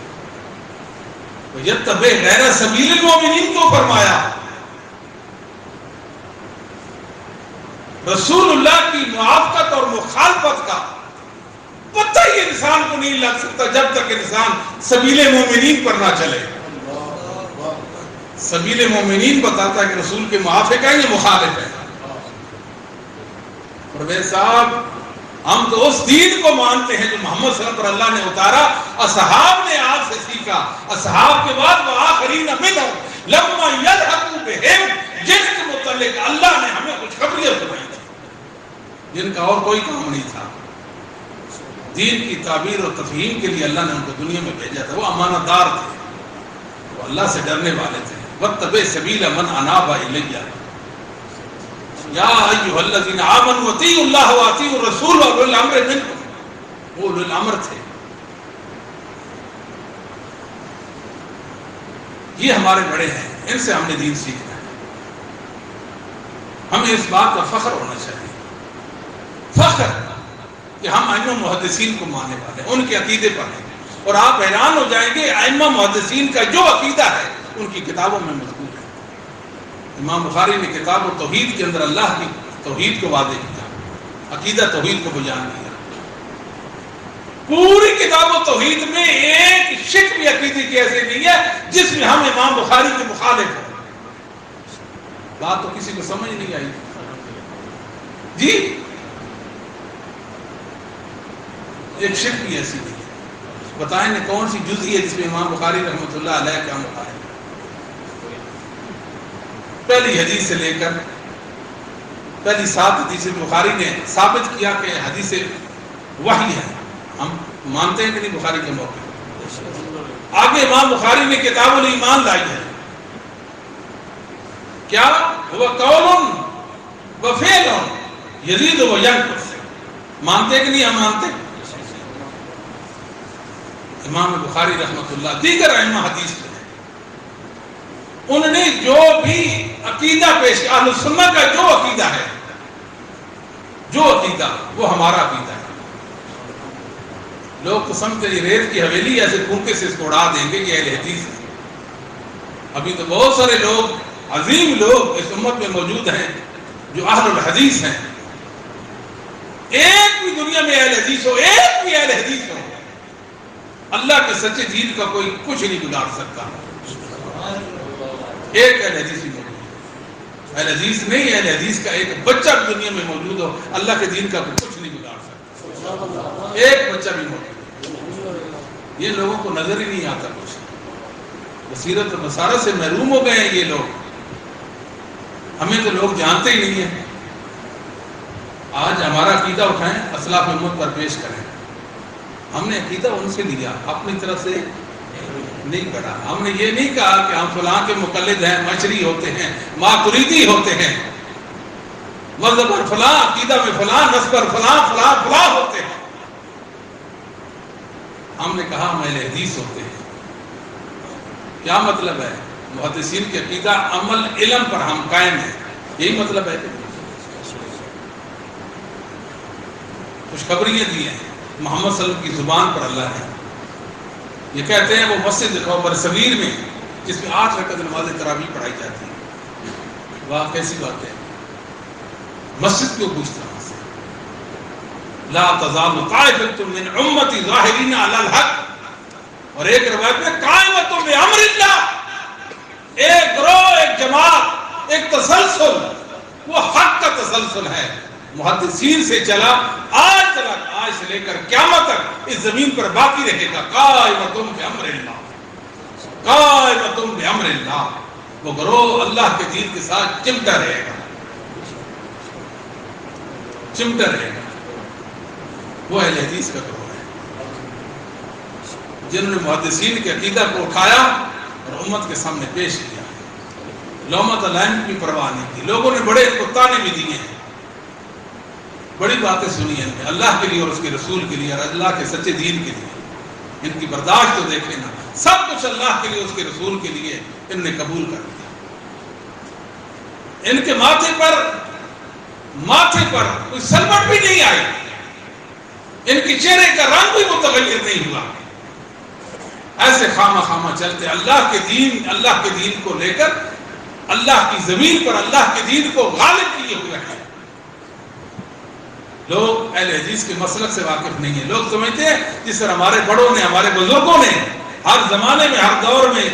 ویتبع غیر سبیل المؤمنین کو فرمایا۔ رسول اللہ کی موافقت اور مخالفت کا پتہ ہی کبھی انسان کو نہیں لگ سکتا جب تک انسان سبیل مومنین پر نہ چلے. سبیل مومنین بتاتا ہے کہ رسول کے موافق ہے یا مخالف ہے. پرویز صاحب ہم تو اس دین کو مانتے ہیں جو محمد صلی اللہ علیہ وسلم پر اللہ نے اتارا, اصحاب نے آپ سے سیکھا. اصحاب کے بعد وآخرین منہم لما یلحقوا بہم, جن کے متعلق اللہ نے ہمیں کچھ خبریاں سنائی تھی جن کا اور کوئی کام نہیں تھا. دین کی تعبیر اور تفہیم کے لیے اللہ نے ان کو دنیا میں بھیجا تھا. وہ امانت دار تھے, وہ اللہ سے ڈرنے والے تھے. واتبع سبیل من اناب الی یا ایھا الذین آمنوا اطیعوا اللہ واطیعوا الرسول واولی الامر منکم. وہ اولو الامر تھے. یہ ہمارے بڑے ہیں, ان سے ہم نے دین سیکھنا ہے. ہمیں اس بات کا فخر ہونا چاہیے, فخر کہ ہم ائمہ محدثین کو ماننے والے ہیں, ان کے عقیدے پر ہیں. اور آپ حیران ہو جائیں گے ائمہ محدثین کا جو عقیدہ ہے ان کی کتابوں میں مذکور ہے. امام بخاری نے کتاب التوحید کے اندر اللہ کی توحید کو واضح کیا, عقیدہ توحید کو بیان کیا. پوری کتاب التوحید میں ایک شک بھی عقیدے کی ایسے نہیں ہے جس میں ہم امام بخاری کے مخالف ہیں. بات تو کسی کو سمجھ نہیں آئی جی. ایک شک بھی ایسی نہیں ہے. بتائیں نے کون سی جزئی ہے جس میں امام بخاری رحمۃ اللہ علیہ کا مخالف. پہلی حدیث سے لے کر پہلی 7 حدیث بخاری نے ثابت کیا کہ حدیث وحی ہے. ہم مانتے ہیں کہ نہیں بخاری کے موقع. آگے امام بخاری نے کتاب الایمان لائی ہے. کیا وہ قول و فعل یزید و ینقص. مانتے ہیں کہ نہیں ہم مانتے. امام بخاری رحمۃ اللہ دیگر ائمہ حدیث میں انہوں نے جو بھی عقیدہ پیش کیا, اہل سنت کا جو عقیدہ ہے, جو عقیدہ وہ ہمارا عقیدہ ہے. لوگ تو سمجھتے ہیں ریت کی حویلی ایسے پھونکے سے اس کو اڑا دیں گے کہ اہل حدیث ہے. ابھی تو بہت سارے لوگ, عظیم لوگ اس امت میں موجود ہیں جو اہل الحدیث ہیں. ایک بھی دنیا میں اہل حدیث ہو, ایک بھی اہل حدیث ہو, اللہ کے سچے دین کا کوئی کچھ نہیں بگاڑ سکتا. ایک اہل حدیث ہی موجود ہے. اہل حدیث نہیں, اہل حدیث کا ایک بچہ بھی دنیا میں موجود ہو, اللہ کے دین کا کچھ نہیں بگاڑ سکتا. ایک بچہ بھی موجود. یہ لوگوں کو نظر ہی نہیں آتا کچھ. بصیرت و بصارت سے محروم ہو گئے ہیں یہ لوگ. ہمیں تو لوگ جانتے ہی نہیں ہیں. آج ہمارا عقیدہ اٹھائیں, اسلاف امت پر پیش کریں. ہم نے عقیدہ ان سے لیا, اپنی طرف سے نہیں پڑھا. ہم نے یہ نہیں کہا کہ ہم فلاں کے مقلد ہیں, مشری ہوتے ہیں, ماتریدی ہوتے ہیں, مذہب پر فلاں, عقیدہ میں فلاں, نسب پر فلاں فلاں فلاں ہوتے ہیں. ہم نے کہا ہم اہل حدیث ہوتے ہیں. کیا مطلب ہے؟ محدثین کے عقیدہ عمل علم پر ہم قائم ہیں, یہی مطلب ہے. خوشخبریاں دی ہیں محمد صلی اللہ علیہ وسلم کی زبان پر اللہ نے. یہ کہتے ہیں وہ مسجد خیبر صغیر میں جس میں 8 رکعت نماز تراویح پڑھائی جاتی ہے. واہ کیسی بات ہے. مسجد کیوں پوچھتا ہوں سے. لا تزال طائفۃ من امتی ظاہرین علی الحق, اور ایک روایت میں قائمۃ بامر اللہ. ایک گروہ, ایک جماعت, ایک تسلسل, وہ حق کا تسلسل ہے. محدثین سے چلا, آج چلا, آج سے لے کر قیامت تک اس زمین پر باقی رہے گا. قائمتم بامر اللہ, قائمتم بامر اللہ. وہ گروہ اللہ کے دین کے ساتھ چمٹا رہے گا, چمٹا رہے گا. وہ اہل حدیث کا گروہ ہے جنہوں نے محدثین کے عقیدہ کو اٹھایا اور امت کے سامنے پیش کیا. لومۃ لائم کی پرواہ نہیں کی. لوگوں نے بڑے کتانے بھی دیے ہیں, بڑی باتیں سنی ہیں اللہ کے لیے اور اس کے رسول کے لیے اور اللہ کے سچے دین کے لیے. ان کی برداشت تو دیکھیں نا, سب کچھ اللہ کے لیے, اس کے رسول کے لیے ان نے قبول کر لیا. ان کے ماتھے پر کوئی سلمٹ بھی نہیں آئی, ان کے چہرے کا رنگ بھی متغیر نہیں ہوا. ایسے خامہ خامہ چلتے اللہ کے دین کو لے کر اللہ کی زمین پر اللہ کے دین کو غالب کیے ہوئے ہیں. لوگ اہل حدیث کے مسلک سے واقف نہیں ہیں. لوگ سمجھتے ہیں جس طرح ہمارے بڑوں نے، ہمارے بزرگوں نے ہر زمانے میں، ہر دور میں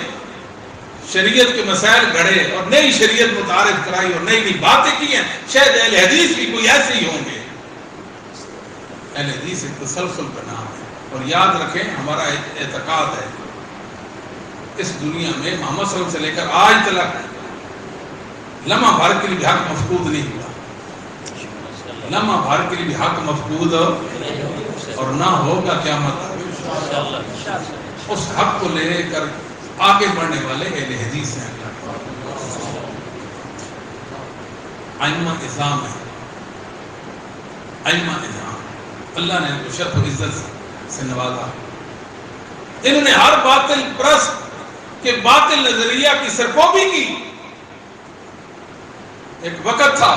شریعت کے مسائل گھڑے اور نئی شریعت متعارف کرائی اور نئی نئی باتیں کی ہیں، شاید اہل حدیث بھی کوئی ایسے ہی ہوں گے. اہل حدیث ایک تسلسل کا نام ہے. اور یاد رکھیں ہمارا اعتقاد ہے اس دنیا میں محمد صلی اللہ علیہ وسلم سے لے کر آج تک لمحہ بھر کے لیے بھی حق مفقود نہیں ہوا. لمحہ بھر کے لیے بھی حق مفقود اور نہ ہوگا قیامت تک. اس حق کو لے کر آگے بڑھنے والے اہل حدیث ہیں. ائمہ اعظام ہے، ائمہ اعظام. اللہ نے ان کو شرف و عزت سے نوازا. انہوں نے ہر باطل پرست کے باطل نظریہ کی سرکوبی کی. ایک وقت تھا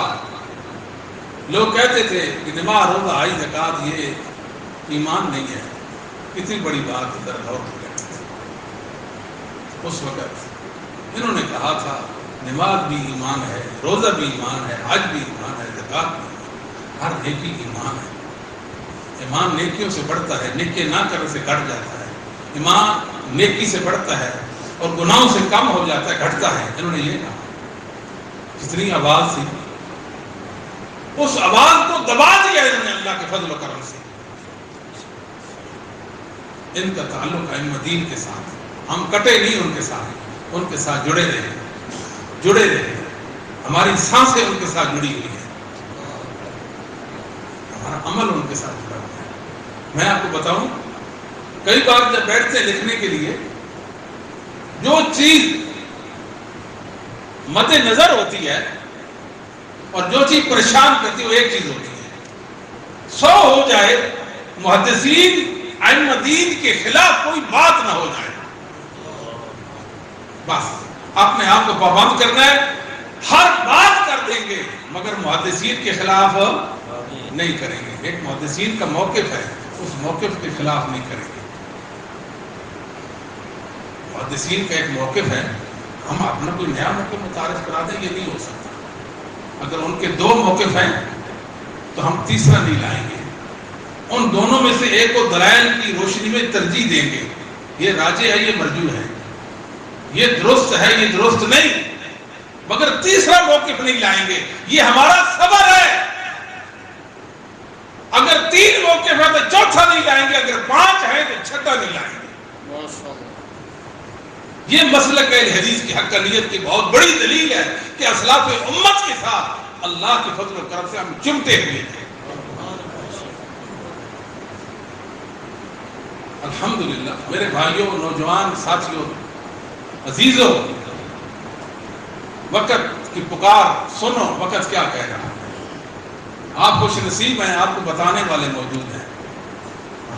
لوگ کہتے تھے کہ نماز، روزہ، حج، زکات یہ ایمان نہیں ہے. کتنی بڑی بات ادھر غور کریں. اس وقت انہوں نے کہا تھا نماز بھی ایمان ہے، روزہ بھی ایمان ہے، حج بھی ایمان ہے، زکات بھی ایمان ہے، ہر نیکی ایمان ہے. ایمان نیکیوں سے بڑھتا ہے، نیکی نہ کرنے سے گھٹ جاتا ہے. ایمان نیکی سے بڑھتا ہے اور گناہوں سے کم ہو جاتا ہے، گھٹتا ہے. انہوں نے یہ کہا. کتنی آواز تھی، اس آواز کو دبا دیا انہوں نے اللہ کے فضل و کرم سے. ان کا تعلق ائمہ دین کے ساتھ. ہم کٹے نہیں ان کے ساتھ جڑے رہے. ہماری سانسیں ان کے ساتھ جڑی ہوئی ہیں، ہمارا عمل ان کے ساتھ جڑا ہوا ہے. میں آپ کو بتاؤں، کئی بار جب بیٹھتے لکھنے کے لیے جو چیز مد نظر ہوتی ہے اور جو چیز پریشان کرتی ہے وہ ایک چیز ہوتی ہے. 100 ہو جائے محدثین ائمہ دین کے خلاف کوئی بات نہ ہو جائے، بس اپنے آپ کو پابند کرنا ہے. ہر بات کر دیں گے مگر محدثین کے خلاف نہیں کریں گے. ایک محدثین کا موقف ہے، اس موقف کے خلاف نہیں کریں گے. محدثین کا ایک موقف ہے، ہم اپنا کوئی نیا موقف متعارف کرا دیں، یہ نہیں ہو سکتا. اگر ان کے 2 موقف ہیں تو ہم تیسرا نہیں لائیں گے. ان دونوں میں سے ایک کو دلائل کی روشنی میں ترجیح دیں گے. یہ راجح ہے، یہ مرجوح ہے، یہ درست ہے، یہ درست نہیں، مگر تیسرا موقف نہیں لائیں گے. یہ ہمارا صبر ہے. اگر 3 موقف ہے تو چوتھا نہیں لائیں گے، اگر 5 ہے تو چھٹا نہیں لائیں گے. یہ مسلک اہل حدیث کی حقانیت کی بہت بڑی دلیل ہے کہ اسلاف امت کے ساتھ اللہ کے فضل و کرم سے ہم چمٹے ہوئے تھے. الحمدللہ میرے بھائیوں، نوجوان ساتھیوں، عزیزوں، وقت کی پکار سنو. وقت کیا کہہ رہا ہے. آپ خوش نصیب ہیں، آپ کو بتانے والے موجود ہیں.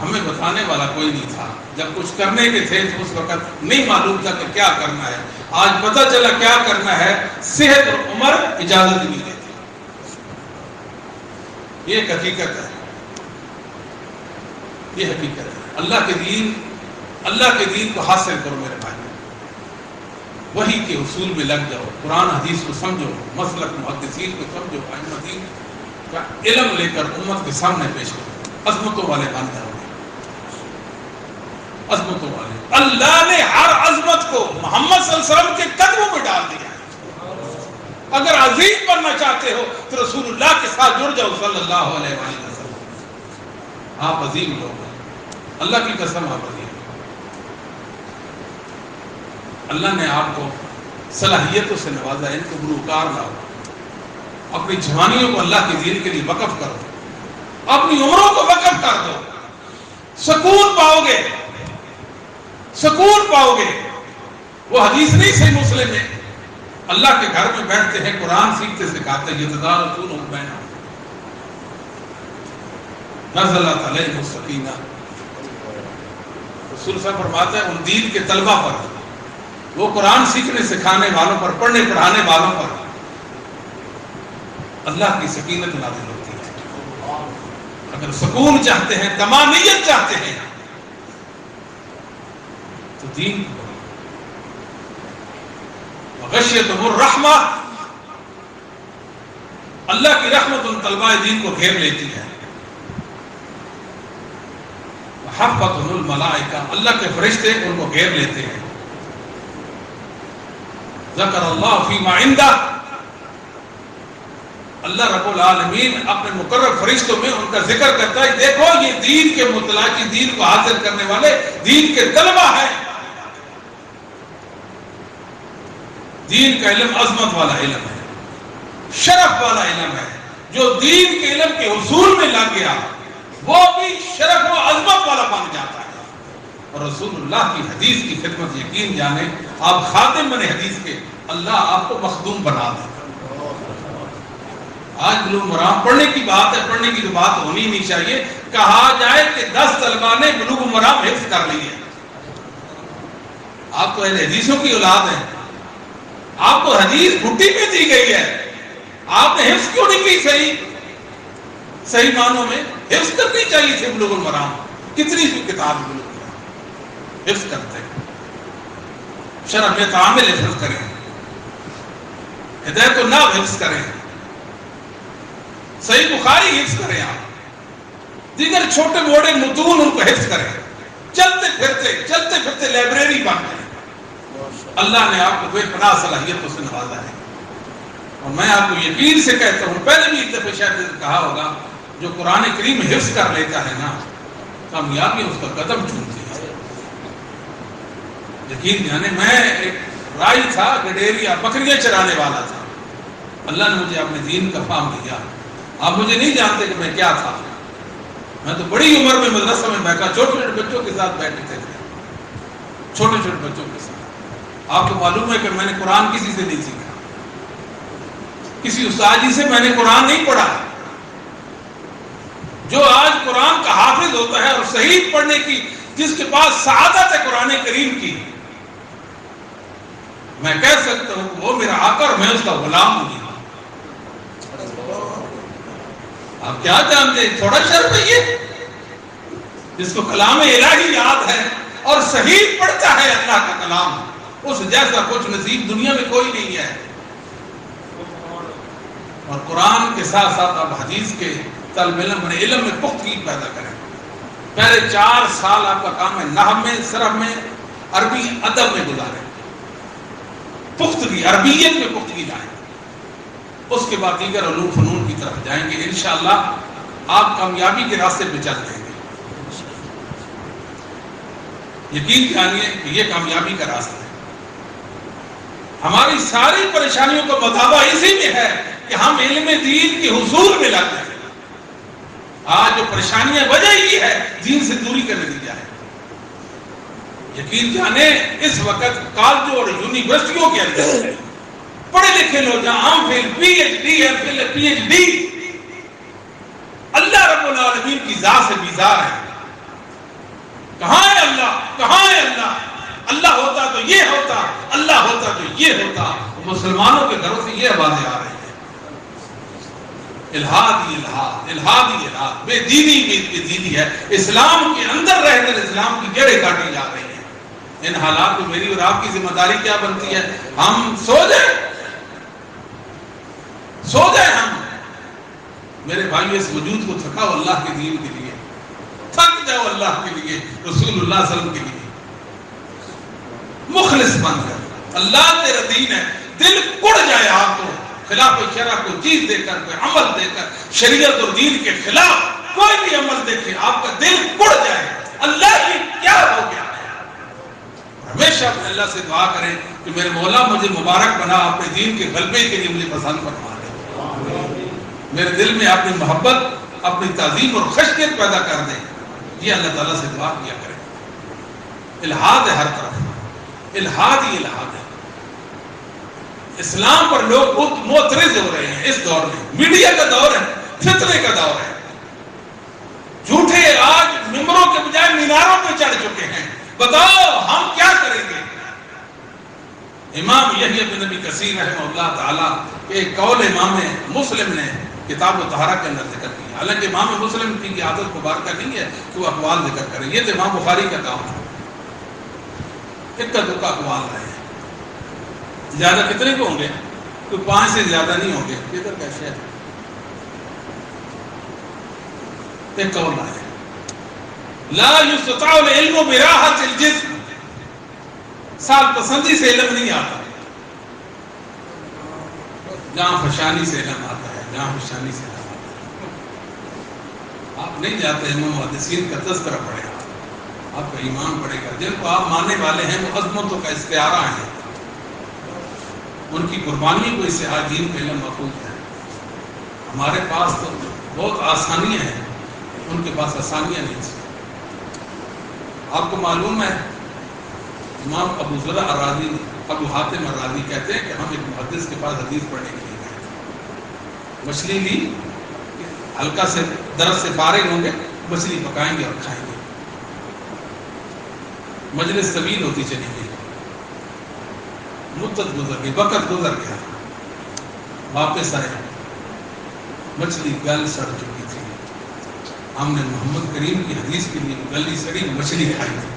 ہمیں بتانے والا کوئی نہیں تھا. جب کچھ کرنے کے تھے تو اس وقت نہیں معلوم تھا کہ کیا کرنا ہے. آج پتہ چلا کیا کرنا ہے. صحت اور عمر اجازت نہیں دیتی. یہ ایک حقیقت ہے، یہ حقیقت ہے. اللہ کے دین کو حاصل کرو میرے بھائی. وحی کے اصول میں لگ جاؤ، قرآن حدیث کو سمجھو، مسلک محدثین کو سمجھو، ائمہ دین کا علم لے کر امت کے سامنے پیش کرو. عظمتوں والے بن جاؤ، عظمتوں والے. اللہ نے ہر عظمت کو محمد صلی اللہ علیہ وسلم کے قدموں میں ڈال دیا ہے. اگر عظیم بننا چاہتے ہو تو رسول اللہ کے ساتھ جڑ جاؤ صلی اللہ علیہ وسلم. آپ عظیم لوگ ہیں، اللہ کی قسم آپ عظیم. اللہ نے آپ کو صلاحیتوں سے نوازا. ان کو گلوکار لاؤ. اپنی جوانیوں کو اللہ کے دین کے لیے وقف کرو. اپنی عمروں کو وقف کر دو. سکون پاؤ گے، سکون پاؤ گے. وہ حدیث نہیں صحیح مسلم میں اللہ کے گھر میں بیٹھتے ہیں، قرآن سیکھتے سکھاتے ہیں. یتدارسونہ بینہم نزلت علیہم السکینہ. رسول صاحب فرماتے ہیں ان دین کے طلبہ پر، وہ قرآن سیکھنے سکھانے والوں پر، پڑھنے پڑھانے والوں پر اللہ کی سکینت نازل ہوتی ہے. اگر سکون چاہتے ہیں، طمانینت چاہتے ہیں تو دین غشیتہم الرحمہ، اللہ کی رحمت ان طلبہ دین کو گھیر لیتی ہے. حفتهم الملائکہ، اللہ کے فرشتے ان کو گھیر لیتے ہیں. ذکر اللہ فیما عندہ، اللہ رب العالمین اپنے مقرر فرشتوں میں ان کا ذکر کرتا ہے. دیکھو یہ دین کے متلاقی، دین کو حاصل کرنے والے، دین کے طلبہ ہیں. دین کا علم عظمت والا علم ہے، شرف والا علم ہے. جو دین کے علم کے حصول میں لگ گیا وہ بھی شرف و عظمت والا بن جاتا ہے. اور رسول اللہ کی حدیث کی خدمت یقین جانے، آپ خاتم بنے حدیث کے، اللہ آپ کو مخدوم بنا دے. آج بلوغ مرام پڑھنے کی بات ہے، پڑھنے کی تو بات ہونی نہیں چاہیے. کہا جائے کہ 10 طلبہ نے بلوغ مرام حفظ کر لی ہے. آپ تو اہل حدیثوں کی اولاد ہیں، آپ کو حدیث گھٹی میں دی گئی ہے، آپ نے حفظ کیوں نہیں کی؟ صحیح معنوں میں حفظ کرنی چاہیے تھی بلوغ المرام. کتنی سی کتاب بلوغ المرام حفظ کرتے ہیں. شرح میں تعامل حفظ کریں، ہدایت الناب حفظ کریں، صحیح بخاری حفظ کریں، آپ دیگر چھوٹے موٹے متون ان کو حفظ کریں. چلتے پھرتے لائبریری بن گئے. اللہ نے آپ کو بے پناہ صلاحیتوں سے نوازا ہے. اور میں آپ کو یقین سے کہتا ہوں، پہلے بھی ایک دفعہ شاید کہا ہوگا، جو قرآن کریم حفظ کر لیتا ہے نا، کامیابی اس کا قدم چومتی ہے. یقین جانے، میں ایک رائی تھا، گڈیریا، بکریاں چرانے والا تھا. اللہ نے مجھے اپنے دین کا فہم دیا. آپ مجھے نہیں جانتے کہ میں کیا تھا. میں تو بڑی عمر میں مدرسہ میں بیٹھا، چھوٹے چھوٹے بچوں کے ساتھ بیٹھتے تھے، چھوٹے چھوٹے بچوں کے ساتھ. آپ کو معلوم ہے کہ میں نے قرآن کسی سے نہیں سیکھا، کسی استاد جی سے میں نے قرآن نہیں پڑھا. جو آج قرآن کا حافظ ہوتا ہے اور صحیح پڑھنے کی، جس کے پاس سعادت ہے قرآن کریم کی، میں کہہ سکتا ہوں کہ وہ میرا آقا اور میں اس کا غلام ہوں. آپ کیا جانتے ہیں، تھوڑا شرف ہے یہ، جس کو کلام الہی یاد ہے اور صحیح پڑھتا ہے اللہ کا کلام، اس جیسا کچھ نصیب دنیا میں کوئی نہیں ہے. اور قرآن کے ساتھ ساتھ آپ حدیث کے طالب علم بنے، علم میں پختگی پیدا کریں. پہلے 4 سال آپ کا کام ہے نحو میں، صرف میں، عربی ادب میں گزاریں. پختگی، عربیت میں پختگی لائیں. اس کے بعد دیگر علوم فنون کی طرف جائیں گے. انشاءاللہ آپ کامیابی کے راستے پہ چل رہے ہیں. یقین جانیے کہ یہ کامیابی کا راستہ ہے. ہماری ساری پریشانیوں کا مداوع اسی میں ہے کہ ہم علم دین کے حصول میں لگتے ہیں. آج جو پریشانیاں وجہ ہی ہے دین سے دوری کا نتیجہ ہے. یقین جانے اس وقت کالجوں اور یونیورسٹیوں کے اندر پڑھے لکھے لوگ جہاں ہم فیل پی ایچ ڈی اللہ رب العالمین کی ذات سے بیزار ہے. کہاں ہے اللہ، کہاں ہے اللہ؟ اللہ ہوتا تو یہ ہوتا، اللہ ہوتا تو یہ ہوتا. مسلمانوں کے گھروں سے یہ آوازیں آ رہی ہیں، الہاد ہی الہاد، الہاد ہی الہاد، بے دینی بے دینی ہے. اسلام کے اندر رہ کر اسلام کی جڑیں کاٹی جا رہی ہیں. ان حالات میں میری اور آپ کی ذمہ داری کیا بنتی ہے؟ ہم سو جائیں ہم. میرے بھائی اس وجود کو تھکاؤ اللہ کے دین کے لیے، تھک جاؤ اللہ کے لیے، رسول اللہ صلی اللہ علیہ وسلم کے لیے. مخلص بن کر، اللہ تیرا دین ہے. دل کڑ جائے آپ کو خلاف شرع کو چیز دے کر، کوئی عمل دے کر، شریعت اور دین کے خلاف کوئی بھی عمل دیکھے آپ کا دل کڑ جائے، اللہ کی کیا ہو گیا. ہمیشہ اپنے اللہ سے دعا کریں کہ میرے مولا مجھے مبارک بنا، اپنے دین کے غلبے کے لیے مجھے پسند فرما دے. میرے دل میں اپنی محبت، اپنی تعظیم اور خشیت پیدا کر دیں. یہ اللہ تعالیٰ سے دعا کیا کریں. الہاد ہے ہر طرف، الہاد ہی الہاد ہے. اسلام پر لوگ بہت معترض ہو رہے ہیں اس دور میں. میڈیا کا دور ہے، فتنے کا دور ہے. جھوٹے آج ممبروں کے بجائے میناروں پہ چڑھ چکے ہیں. بتاؤ ہم کیا کریں گے؟ امام یحییٰ بن ابی کثیر رحمہ اللہ تعالیٰ کے ایک قول امام مسلم نے کتاب الطہارہ کے اندر ذکر کیا. حالانکہ امام مسلم کی عادت مبارکہ نہیں ہے کہ وہ اقوال ذکر کریں، یہ تو امام بخاری کا کام ہے. اکا دکا اقوال رہے ہیں. زیادہ کتنے کو ہوں گے؟ کوئی 5 سے زیادہ نہیں ہوں گے. کدھر کا شہر ایک قول رہا ہے. لا یستطاع العلم براحت الجسم، سال پسندی سے علم نہیں آتا، جہاں فشانی سے علم آتا ہے، جہاں فشانی سے علم آتا ہے۔ آپ نہیں جاتے ہیں محدثین کا تذکرہ پڑھے گا، آپ کا ایمان پڑھے گا، جن کو آپ ماننے والے ہیں وہ عظمتوں کا استعارہ ہیں، ان کی قربانی کو اس سے دین کا علم محفوظ ہے۔ ہمارے پاس تو بہت آسانیاں ہیں، ان کے پاس آسانیاں نہیں تھیں۔ آپ کو معلوم ہے امام ابو زرع الرازی، ابو حاتم الرازی کہتے ہیں کہ ہم ایک محدث کے پاس حدیث پڑھنے کے لیے گئے، مچھلی لی، ہلکا سے درس سے فارغ ہوں گے، مچھلی پکائیں گے اور کھائیں گے، مجلس طویل ہوتی چلی گئی، مدت گزر گئی، وقت گزر گیا، واپس آئے، مچھلی گل سڑ چکی تھی، ہم نے محمد کریم کی حدیث کے لیے گلی سڑی مچھلی کھائی تھی۔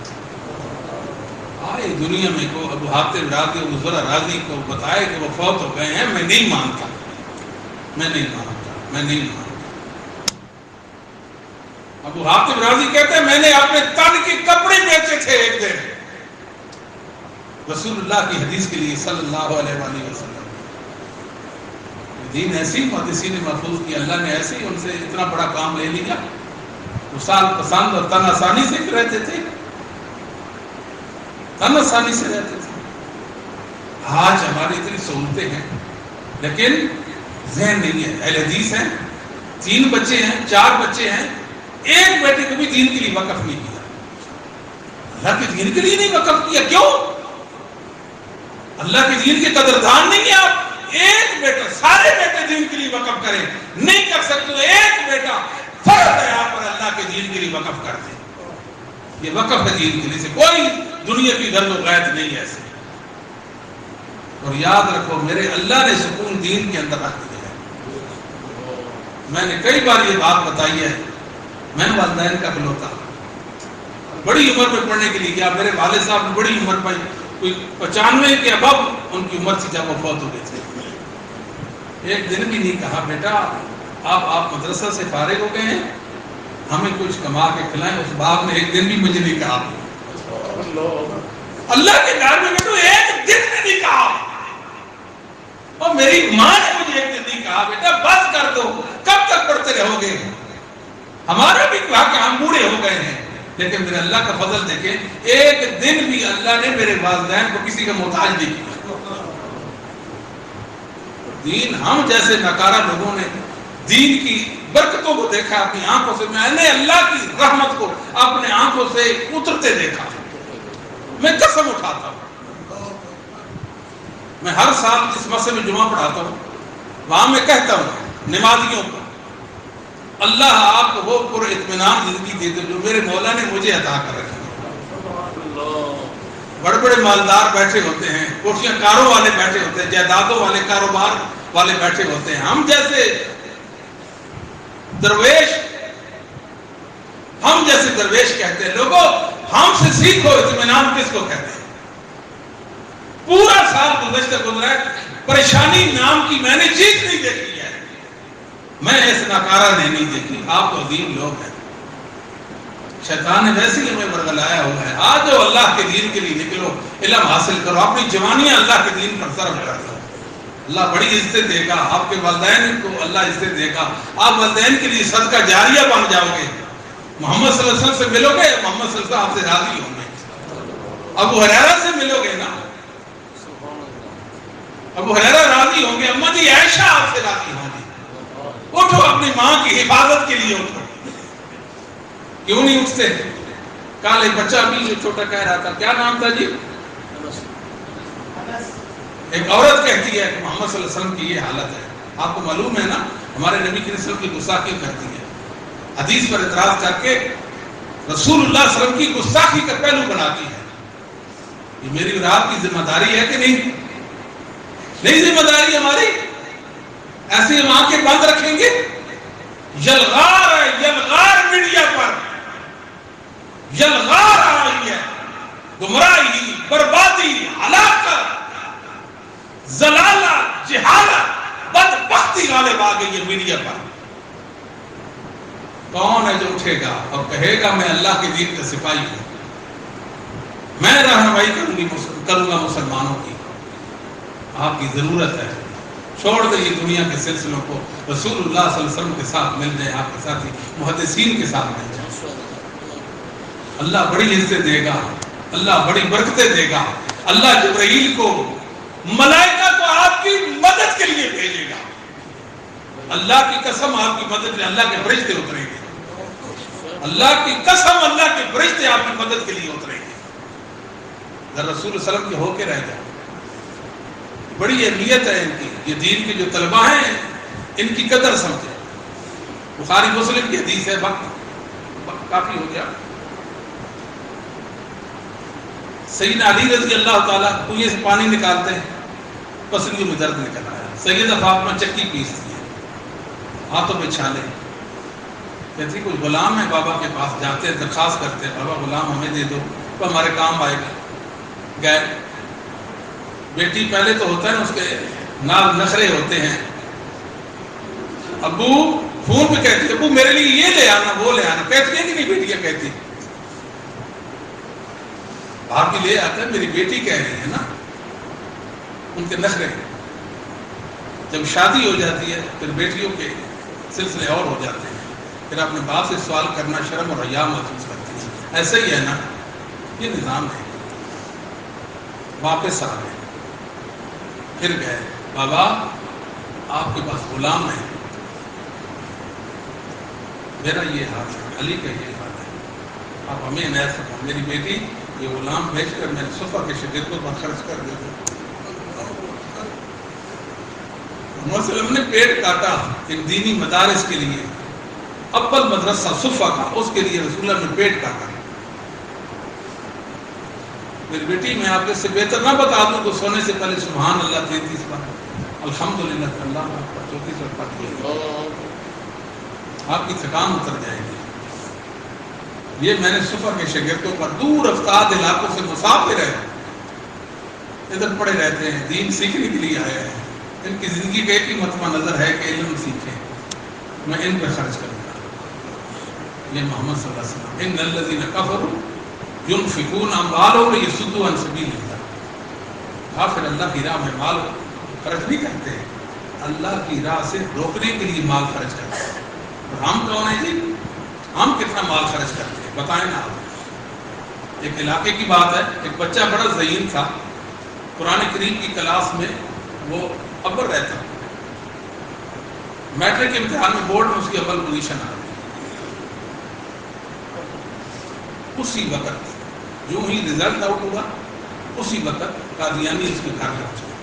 آئے دنیا میں کو ابو حاتم راضی، ابو زرع راضی کو بتائے کہ وہ فوت ہو گئے ہیں، میں نہیں مانتا، میں نہیں مانتا، میں نہیں مانتا۔ ابو حاتم راضی کہتے ہیں میں نے اپنے تن کے کپڑے بیچے تھے ایک دن رسول اللہ کی حدیث کے لیے صلی اللہ علیہ وآلہ وسلم۔ دین ایسی محدثین نے محفوظ کی، اللہ نے ایسے ہی ان سے اتنا بڑا کام لے لیا، وہ سال پسند اور تن آسانی سے رہتے تھے، تن آسانی سے رہتے تھے۔ آج ہماری اتنی سہولتیں ہیں لیکن ذہن نہیں ہے۔ اہل حدیث ہیں، 3 بچے ہیں، 4 بچے ہیں، ایک بیٹے کو بھی دین کے لیے وقف نہیں کیا، اللہ کے دین کے لیے نہیں وقف کیا۔ کیوں؟ اللہ کے دین کے قدردان نہیں ہیں آپ۔ ایک بیٹا، سارے بیٹے دین کے لیے وقف کریں، نہیں کر سکتے، ایک بیٹا فرض ہے آپ پر اللہ کے دین کے لیے وقف کر دیں۔ یہ وقف ہے دین کے لیے، سے کوئی دنیا کی غرض و غایت نہیں ہے ایسے۔ اور یاد رکھو میرے اللہ نے سکون دین کے اندر رکھ دیا ہے۔ میں نے کئی بار یہ بات بتائی ہے، میں والدین کا بلوتا، بڑی عمر میں پڑھنے کے لیے گیا، میرے والد صاحب نے بڑی عمر پر، کوئی 95 کے اباب ان کی عمر سے جب وہ فوت ہو گئے تھے، ایک دن بھی نہیں کہا بیٹا آپ مدرسہ سے فارغ ہو گئے ہیں، ہمیں کچھ کما کے کھلائیں۔ اس باپ نے ایک دن بھی مجھے نہیں کہا، اللہ کے گھر میں بیٹو ایک دن میں نہیں کہا، اور میری ماں نے مجھے ایک دن نہیں کہا بیٹا بس کر دو، کب تک پڑھتے رہو گے، ہمارا بھی کہا کہ ہم بوڑھے ہو گئے ہیں۔ لیکن میرے اللہ کا فضل دیکھیں، ایک دن بھی اللہ نے میرے والدین کو کسی کا محتاج نہیں کیا۔ دین، ہم جیسے ناکارہ لوگوں نے دین کی برکتوں کو دیکھا اپنی آنکھوں سے، میں نے اللہ کی رحمت کو اپنے آنکھوں سے اترتے دیکھا، میں قسم اٹھاتا ہوں۔ میں ہر سال اس مسجد میں جمعہ پڑھاتا ہوں، وہاں میں کہتا ہوں نمازیوں کو، اللہ آپ کو وہ پر اطمینان زندگی دے دے جو میرے مولا نے مجھے عطا کر رکھی۔ بڑے بڑے مالدار بیٹھے ہوتے ہیں، کوٹھیاں کاروں والے بیٹھے ہوتے ہیں، جائیدادوں والے، کاروبار والے بیٹھے ہوتے ہیں، ہم جیسے درویش، ہم جیسے درویش کہتے ہیں لوگوں ہم سے سیکھو اطمینان کس کو کہتے ہیں۔ پورا سال گزشتہ گزرا ہے، پریشانی نام کی میں نے چیز نہیں دیکھی ہے، میں اس ناکارہ نے نہیں دیکھی۔ آپ تو عظیم لوگ ہیں، شیطان نے ویسے ہی ہمیں ورگلایا ہوا ہے۔ آج جو اللہ کے دین کے لیے نکلو، علم حاصل کرو، اپنی جوانیاں اللہ کے دین پر صرف کر دو، اللہ بڑی عزت دے گا، آپ کے والدین کو اللہ عزت دے گا، آپ والدین کے لیے صدقہ جاریہ بن جاؤ گے، محمد صلی اللہ علیہ وسلم سے ملو گے، محمد صلی اللہ علیہ وسلم آپ سے راضی ہوں گے، ابو ہریرہ سے ملو گے نا، ابو ہریرہ راضی ہوں گے، اماں جی عائشہ آپ سے راضی ہوں گی۔ اٹھو اپنی ماں کی حفاظت کے لیے اٹھو، کیوں نہیں اٹھتے؟ کل ایک بچہ ابھی جو چھوٹا کہہ رہا تھا، کیا نام تھا جی؟ ایک عورت کہتی ہے کہ محمد صلی اللہ علیہ وسلم کی یہ حالت ہے۔ آپ کو معلوم ہے نا ہمارے نبی کی نسل کی گستاخی کرتی ہے، حدیث پر اعتراض کر کے رسول اللہ صلی اللہ علیہ وسلم کی گستاخی کا پہلو بناتی ہے۔ یہ میری اور آپ کی ذمہ داری ہے کہ نہیں؟ نہیں ذمہ داری ہماری؟ ایسے ہم آنکھیں بند رکھیں گے؟ یلغار ہے، یلغار میڈیا پر یلغار آ رہی ہے، گمراہی، بربادی، ہلاکت، زلالہ، جہالت، بدبختی غالب آ گئی ہے میڈیا پر۔ کون ہے جو اٹھے گا اور کہے گا میں اللہ کے دین کا سپاہی ہوں، میں رہنمائی کروں گا مسلمانوں کی؟ آپ کی ضرورت ہے، چھوڑ دیں یہ دنیا کے سلسلوں کو، رسول اللہ صلی اللہ علیہ وسلم کے ساتھ مل جائیں، آپ کے ساتھ ہی محدثین کے ساتھ مل جائیں، اللہ بڑی عزت دے گا، اللہ بڑی برکتیں دے گا، اللہ جبرائیل کو، ملائکہ کو آپ کی مدد کے لیے بھیجے گا، اللہ کی قسم آپ کی مدد میں اللہ کے فرشتے اتریں گے، اللہ کی قسم اللہ کے فرشتے آپ کی مدد کے لیے اتریں گے، ذرا رسول صلی اللہ علیہ وسلم کے ہو کے رہ جائیں۔ بڑی اہمیت ہے ان کی، یہ دین کے جو طلبہ ہیں ان کی قدر سمجھیں۔ بخاری مسلم کی حدیث ہے، وقت کافی ہو گیا۔ سیدنا علی رضی اللہ تعالیٰ کنویں سے پانی نکالتے ہیں، پسلیوں میں درد نکل آیا، سیدہ فاطمہ چکی پیستی ہے، ہاتھوں پہ چھالے، کہتی کوئی غلام ہے بابا کے پاس، جاتے ہیں درخواست کرتے ہیں بابا غلام ہمیں دے دو تو ہمارے کام آئے گا۔ گئے، بیٹی پہلے تو ہوتا ہے نا اس کے نال نخرے ہوتے ہیں، ابو فون پہ کہتی ابو میرے لیے یہ لے آنا وہ لے آنا، کہتی ہے کہ نہیں بیٹیاں کہتی، آپ بھی لے آتا ہے میری بیٹی کہہ رہی ہے نا، ان کے نخرے۔ جب شادی ہو جاتی ہے پھر بیٹیوں کے سلسلے اور ہو جاتے ہیں، پھر اپنے باپ سے سوال کرنا شرم اور حیا محسوس کرتی ہے، ایسا ہی ہے نا، یہ نظام ہے۔ واپس آ گئے، پھر گئے، بابا آپ کے پاس غلام ہے، میرا یہ حال ہے، علی کا یہ حال ہے، آپ ہمیں عنایت فرمائیں، میری بیٹی یہ غلام بھیج کر میں صفا کے شاگردوں پر خرچ کر دے دوں۔ محمد صلی اللہ علیہ وسلم نے پیٹ کاٹا ایک دینی مدارس کے لیے، اول مدرسہ صفا کا، اس کے لیے رسول اللہ نے پیٹ کاٹا۔ میری بیٹی میں آپ سے بہتر نہ بتا دوں تو سونے سے پہلے سبحان اللہ 33 بار، الحمدللہ اللہ اکبر 34 بار پڑھیے، آپ کی تھکان اتر جائے گی۔ یہ میں نے صفا کے شاگردوں پر، دور افتاد علاقوں سے مسافر ہیں، ادھر پڑے رہتے ہیں، دین سیکھنے کے لیے آئے ہیں، ان کی زندگی کا ایک ہی مطمع نظر ہے کہ علم سیکھیں، میں ان پہ خرچ کروں گا۔ یہ محمد صلی اللہ علیہ وسلم، ان الذین کفروا ينفقون اموالهم ليصدوا عن سبيل الله، کافر اللہ کی راہ میں مال خرچ نہیں کرتے، اللہ کی راہ سے روکنے کے لیے مال خرچ کرتے ہیں۔ اور ہم کون ہیں جی؟ ہم کتنا مال خرچ کرتے ہیں بتائیں نا آپ۔ ایک علاقے کی بات ہے، ایک بچہ بڑا ذہین تھا، قرآن کریم کی کلاس میں وہ اول رہتا، میٹرک کے امتحان میں بورڈ میں اس کی اول پوزیشن آ گئی۔ اسی وقت جو ہی رزلٹ آؤٹ ہوا، اسی وقت قادیانی اس کے گھر پہنچ گئے،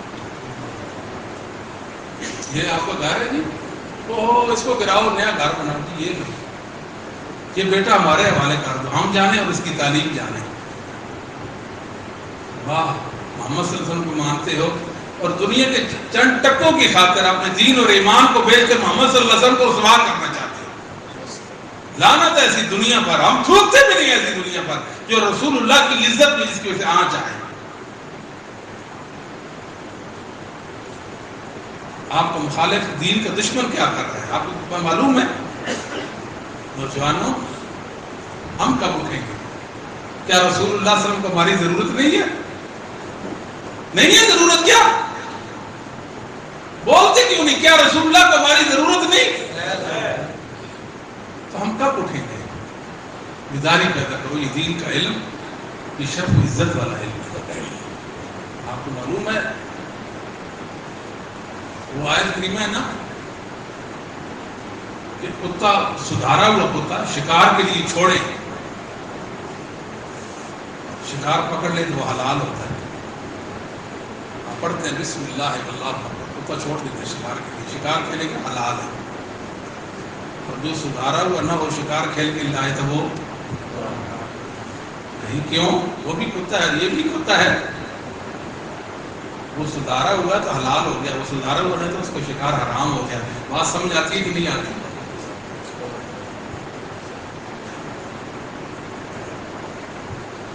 یہ آپ کا گھر ہے جی، اس کو گراؤ نیا گھر بنا دی، یہ نہیں، یہ بیٹا ہمارے حوالے کر دو، ہم جانے اور اس کی تعلیم جانے۔ واہ، محمد صلی اللہ علیہ وسلم کو مانتے ہو اور دنیا کے چند ٹکوں کی خاطر اپنے دین اور ایمان کو بیچ کر محمد صلی اللہ علیہ وسلم کو رسوا کرنا چاہتے ہو۔ لعنت ہے ایسی دنیا پر، ہم تھوکتے بھی نہیں ایسی دنیا پر جو رسول اللہ کی عزت میں جس کی وجہ سے آنا چاہے۔ آپ کو مخالف دین کا دشمن کیا کر رہا ہے آپ کو معلوم ہے؟ نوجوانوں، ہم کب اٹھیں گے؟ کیا رسول اللہ صلی اللہ علیہ وسلم کو ہماری ضرورت نہیں ہے؟ نہیں ہے ضرورت؟ کیا بولتے کیوں نہیں؟ کیا رسول اللہ کو ہماری ضرورت نہیں؟ تو ہم کب اٹھیں گے؟ بیداری پیدا کرو، یہ دین کا علم، یہ شرف و عزت والا علم۔ آپ کو معلوم ہے وہ آیت کریمہ ہے نا کہ کتا، سدھارا ہوا کتا شکار کے لیے چھوڑے، شکار پکڑ لے تو وہ حلال ہوتا ہے، آپ پڑھتے ہیں بسم اللہ واللہ اکبر، کتا چھوڑ دیتے شکار کے لیے، شکار کھیلے کے حلال ہے، اور جو سدھارا ہوا نہ وہ شکار کھیل کے لائے تو وہ نہیں، کیوں؟ وہ بھی کتا ہے، یہ بھی کتا ہے، وہ سدھارا ہوا تو حلال ہو گیا، وہ سدھارا ہوا نہیں تو اس کو شکار حرام ہو گیا۔ بات سمجھ آتی ہے کہ نہیں آتی؟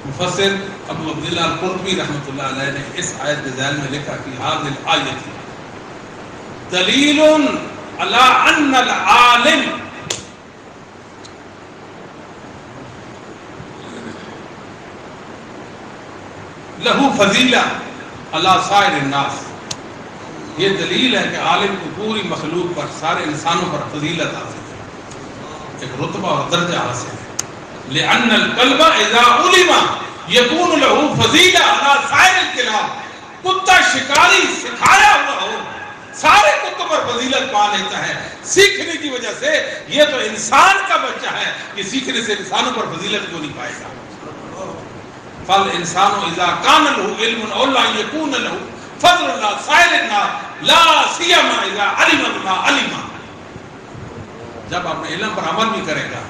مفسر ابو عبداللہ القرطبی رحمۃ اللہ علیہ نے اس آیت کے ذیل میں لکھا کہ هذه الآیت دلیل علی ان العالم لہو فضیلہ علی سائر الناس. یہ دلیل ہے کہ عالم کو پوری مخلوق پر، سارے انسانوں پر فضیلت حاصل ہے، ایک رتبہ اور درجہ حاصل ہے. لأن القلب اذا علم یکون لہو فضیلہ علی سائر الکلاب. کتا شکاری سکھایا ہوا ہو سارے کتوں پر فضیلت پا لیتا ہے سیکھنے کی وجہ سے. یہ تو انسان کا بچہ ہے، یہ سیکھنے سے انسانوں پر فضیلت کیوں نہیں پائے گا؟ فالانسان اذا کان له علم اولا یکون له فضل اللہ سائر الناس لا سیما اذا علم بما علم. جب اپنے علم پر عمل بھی کرے گا.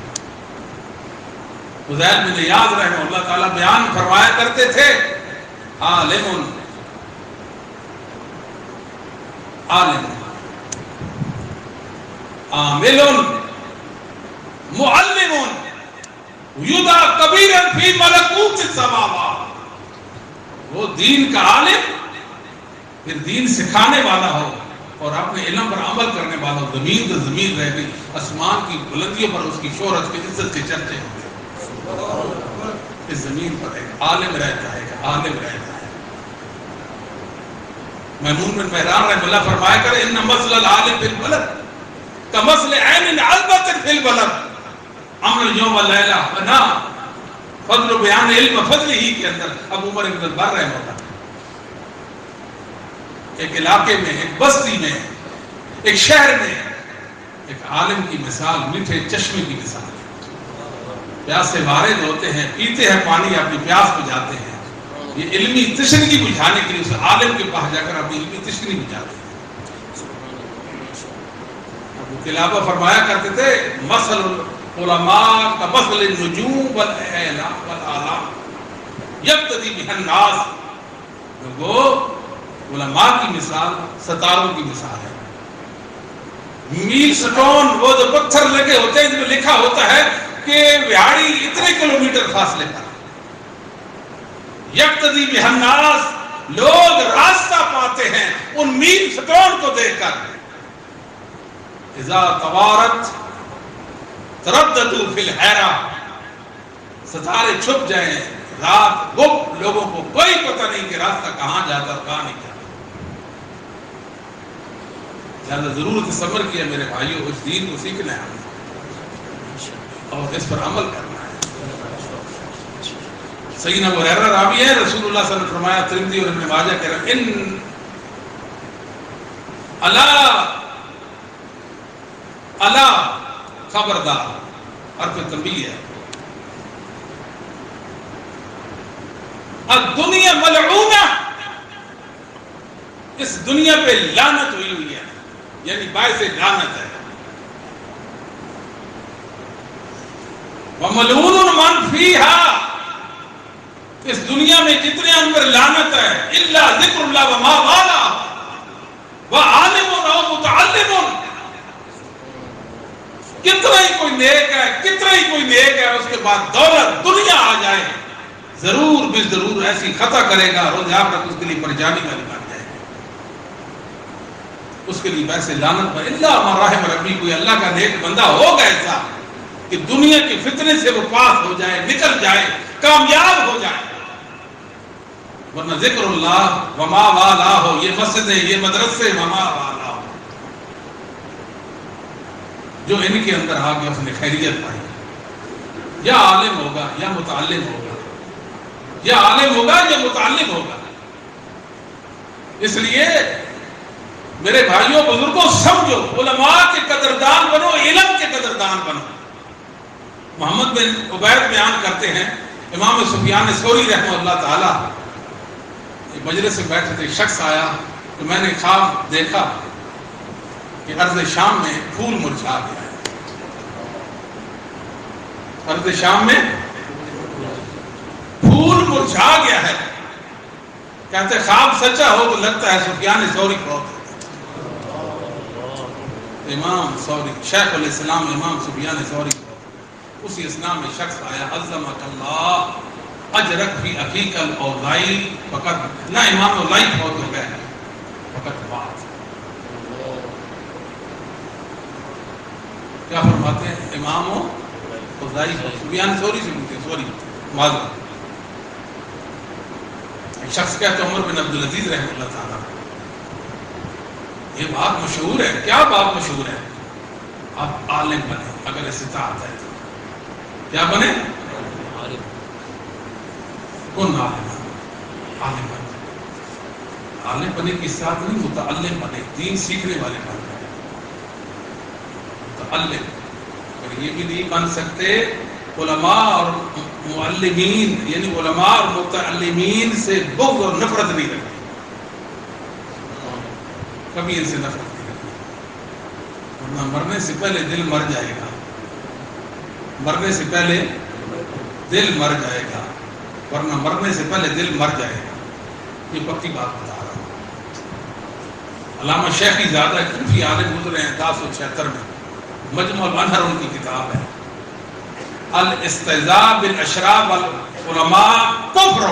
فضیل بن عیاض رحمہ اللہ تعالیٰ بیان فرمایا کرتے تھے عالم عالم عامل معلم یدعى کبیرا فی ملکوت السماوات. وہ دین کا عالم، پھر دین سکھانے والا ہو اور اپنے علم پر عمل کرنے والا ہو. زمین تو زمین رہ گئی، آسمان کی بلندیوں پر اس کی شہرت کی عزت کے چرچے ہوتے ہیں. اس زمین پر ایک عالم رہتا ہے، ایک عالم رہتا ہے. میمون بن مہران رحمہ اللہ فرمایا کرے ان مثل العالم فی البلد کمثل عین علبۃ فی البلد عمل یوم اللیلہ بنا فضل بیان علم فضل ہی کے اندر. ابو عمر بن البر رحمہ اللہ ایک علاقے میں، ایک بستی میں، ایک شہر میں ایک عالم کی مثال میٹھے چشمے کی مثال ہے. پیاس سے وارد ہوتے ہیں، پیتے ہیں پانی، اپنی پیاس بجھاتے ہیں. یہ علمی تشنگی بجھانے کے لیے اس عالم کے پاس جا کر اپنی علمی تشنگی بجھاتے ہیں. ابو قلابہ فرمایا کرتے تھے مثل العلماء کمثل النجوم والآلام یقتدی بہ الناس. وہ علماء کی مثال ستاروں کی مثال ہے. میل سٹون وہ جو پتھر لگے ہوتے ہیں جن میں لکھا ہوتا ہے کہ وہاڑی اتنے کلومیٹر فاصلے پر. یقتدی بہ الناس، لوگ راستہ پاتے ہیں ان میل سٹون کو دیکھ کر. اذا توارت ترددوا فی الحیرہ، ستارے چھپ جائیں رات گپ، لوگوں کو کوئی پتہ نہیں کہ راستہ کہاں جاتا اور کہاں نہیں جاتا. لہذا ضرورت صبر کی ہے میرے بھائیوں. اس دین کو سیکھنا ہے اور اس پر عمل کرنا ہے. سیدنا ابو ہریرہ راوی ہے، رسول اللہ صلی اللہ علیہ وسلم نے فرمایا، ترمذی اور ابن ماجہ کہہ رہے ہیں ان الا خبردار، حرف تنبیہ ہے. الدنیا ملعونہ، اس دنیا پہ لعنت ہوئی ہوئی ہے، یعنی باعث لعنت ہے. وَمَلْعُونٌ مَنْ فِيهَا، اس دنیا میں جتنے اندر لعنت ہے، اِلَّا ذِكْرُ اللَّهِ وَمَا وَالَا وَعَالِمٌ أَوْ مُتَعَلِّمٌ. کتنا ہی کوئی نیک ہے، کتنا ہی کوئی نیک ہے، اس کے بعد دولت دنیا آ جائے ضرور بھی ضرور ایسی خطا کرے گا روز آخرت اس کے لیے پریشانی والی بن جائے گی. اس کے لیے ویسے لعنت پر اللہ من رحم ربی، کوئی اللہ کا نیک بندہ ہوگا ایسا کہ دنیا کے فتنے سے وہ پاس ہو جائے، نکل جائے، کامیاب ہو جائے. ورنہ ذکر اللہ وما والا ہو، یہ مسجدیں، یہ مدرسے، وما والا ہو، جو ان کے اندر آ گیا اس نے خیریت پائی. یا عالم ہوگا یا متعلم ہوگا، یا عالم ہوگا یا متعلم ہوگا. اس لیے میرے بھائیوں بزرگوں سمجھو، علماء کے قدردان بنو، علم کے قدردان بنو. محمد بن عبید بیان کرتے ہیں، امام سفیان ثوری رحمہ اللہ تعالی مجلس میں بیٹھے تھے، شخص آیا تو میں نے خواب دیکھا کہ ارض شام میں پھول مرجھا گیا ہے. ارض شام میں پھول مرجھا گیا ہے. کہتے خواب سچا ہو تو لگتا ہے سفیان ثوری بہت ہے. امام ثوری، شیخ الاسلام امام سفیان ثوری. اسی اسلام میں شخص آیا، عظمک اللہ اجرک فی اخیک الاوزاعی فقط، نہ امام اوزاعی فوت ہو گئے فقط بات. کیا فرماتے ہیں؟ امام اوزاعی سفیان ثوری سے ملتے، سوری معذرت، ایک شخص کہتے عمر بن عبدالعزیز رحمۃ اللہ تعالیٰ، یہ بات مشہور ہے. کیا بات مشہور ہے؟ آپ عالم بنے اگر استطاعت ہے تو. کیا بنے؟ کون عالم بنے؟ عالم بنے کی ساتھ نہیں، متعلم بنے، دین سیکھنے والے بنے. متعلم. اور یہ بھی نہیں بن سکتے علماء اور معلمین، یعنی علماء اور متعلمین سے بغض اور نفرت نہیں رکھتی، کبھی ان سے نفرت نہیں رکھتی، ورنہ مرنے سے پہلے دل مر جائے گا. مرنے سے پہلے دل مر جائے گا، ورنہ مرنے سے پہلے دل مر جائے گا. یہ پکی بات بتا رہا ہوں. علامہ شیخی زادہ کوفی عالم گزرے ہیں 1076 میں، مجموع الانہر ان کی کتاب ہے. الاستہزاء بالاشراف والعلماء کفر.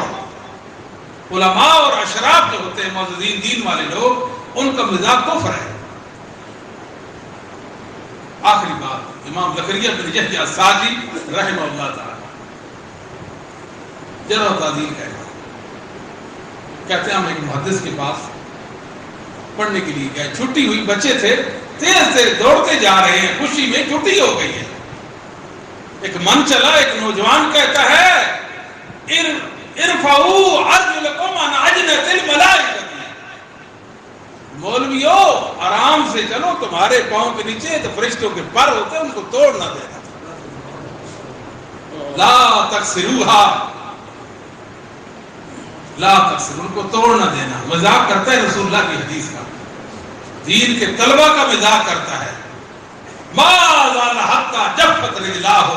علماء اور اشراف جو ہوتے ہیں معززین دین والے لوگ، ان کا مزاج کفر ہے. آخری بات، امام زکریا بن یحییٰ الساجی رحمہ اللہ تعالی جرح و تعدیل کہتے ہیں ہم ایک محدث کے پاس پڑھنے کے لیے گئے. چھٹی ہوئی، بچے تھے، تیز تیز دوڑتے جا رہے ہیں، خوشی میں چھٹی ہو گئی ہے. ایک من چلا، ایک نوجوان کہتا ہے ارفعوا ارجلکم عن اجنحۃ الملائکۃ. مولویو آرام سے چلو، تمہارے پاؤں کے نیچے تو فرشتوں کے پر ہوتے ہیں، ان کو توڑ نہ دینا. لا تکسروها، لا تکسر، ان کو توڑ نہ دینا. مذاق کرتا ہے رسول اللہ کی حدیث کا، دین کے طلبہ کا مذاق کرتا ہے. ما زال حتی جفت رجلاه،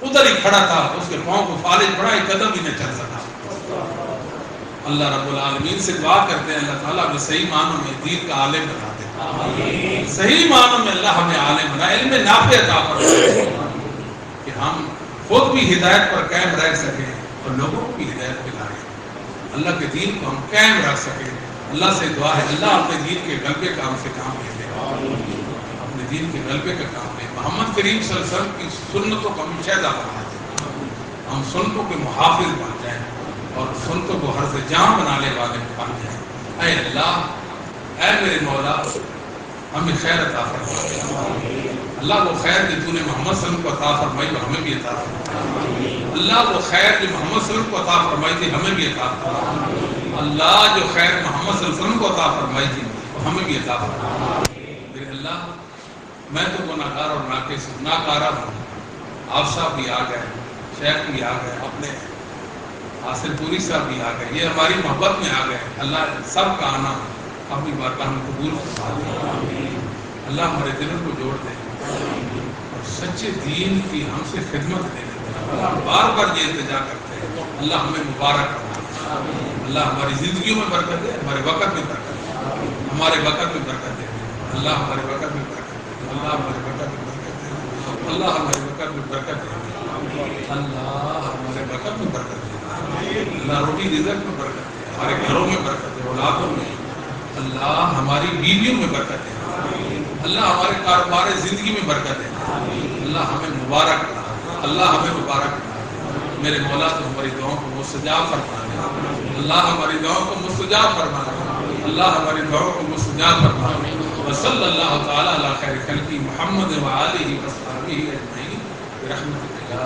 ادھر ہی کھڑا تھا، اس کے پاؤں کو فالج پڑا، ایک قدم ہی نہ چل سکا. اللہ رب العالمین سے دعا کرتے ہیں اللہ تعالیٰ ہمیں صحیح معنوں میں دین کا عالم بنا دے. صحیح معنوں میں اللہ ہمیں عالم بنا، علم نافع عطا فرمائے کہ ہم خود بھی ہدایت پر قائم رہ سکیں اور لوگوں کو بھی ہدایت دلائیں. اللہ کے دین کو ہم قائم رکھ سکیں. اللہ سے دعا ہے اللہ اپنے دین کے غلبے کا ہم سے کام لے لے، اپنے دین کے غلبے کا کام لے. محمد کریم صلی اللہ علیہ وسلم کی سنتوں کو ہم شہدا بنا دیں، ہم سنتوں کے محافظ بن جائیں اور سنتوں کو حرف جام بنانے والے بن جائیں. اے اللہ، اے میرے مولا، ہمیں خیر عطا فرما. اللہ وہ خیر جو تو نے محمد صلی اللہ علیہ وسلم کو عطا فرمائی وہ ہمیں بھی عطا فرما. اللہ وہ خیر جو محمد صلی اللہ علیہ وسلم کو عطا فرمائی تھی ہمیں بھی عطا فرما. اللہ جو خیر محمد صلی اللہ علیہ وسلم کو عطا فرمائی تھی وہ ہمیں بھی عطا فرما. میرے اللہ، میں تو گناہگار اور ناکارہ ہوں. آپ صاحب بھی آ گئے، شیخ بھی آ گئے، اپنے حاصل پوری صاحب بھی آ گئے، یہ ہماری محبت میں آ گئے. اللہ سب کا آنا اپنی بارگاہ میں قبول فرما. اللہ ہمارے دلوں کو جوڑ دے اور سچے دین کی ہم سے خدمت دے. اللہ بار بار یہ التجا کرتے ہیں، اللہ ہمیں مبارک کرنا. اللہ ہماری زندگیوں میں برکت دے، ہمارے وقت میں برکت دے، ہمارے وقت میں برکت دے. اللہ ہمارے وقت میں برکت دے، اللہ ہمارے وقت میں برکت دے، اللہ ہمارے وقت میں برکت دے، اللہ ہمارے وقت میں برکت دے. اللہ روٹی رزق میں برکت دے، ہمارے گھروں میں برکت دے، اولادوں میں. اللہ ہماری بیویوں میں برکت دے، اللہ ہمارے کاروبار زندگی میں برکت دے. اللہ ہمیں مبارک بنا، اللہ ہمیں مبارک بنا. میرے مولا تو ہماری دعاؤں کو مستجاب فرما دے. اللہ ہماری دعاؤں کو مستجاب فرما دے. اللہ ہماری دعاؤں کو مستجاب فرما دے. وصلی اللہ تعالی علی خیر خلقہ محمد و آلہ و صحبہ اجمعین برحمتک یا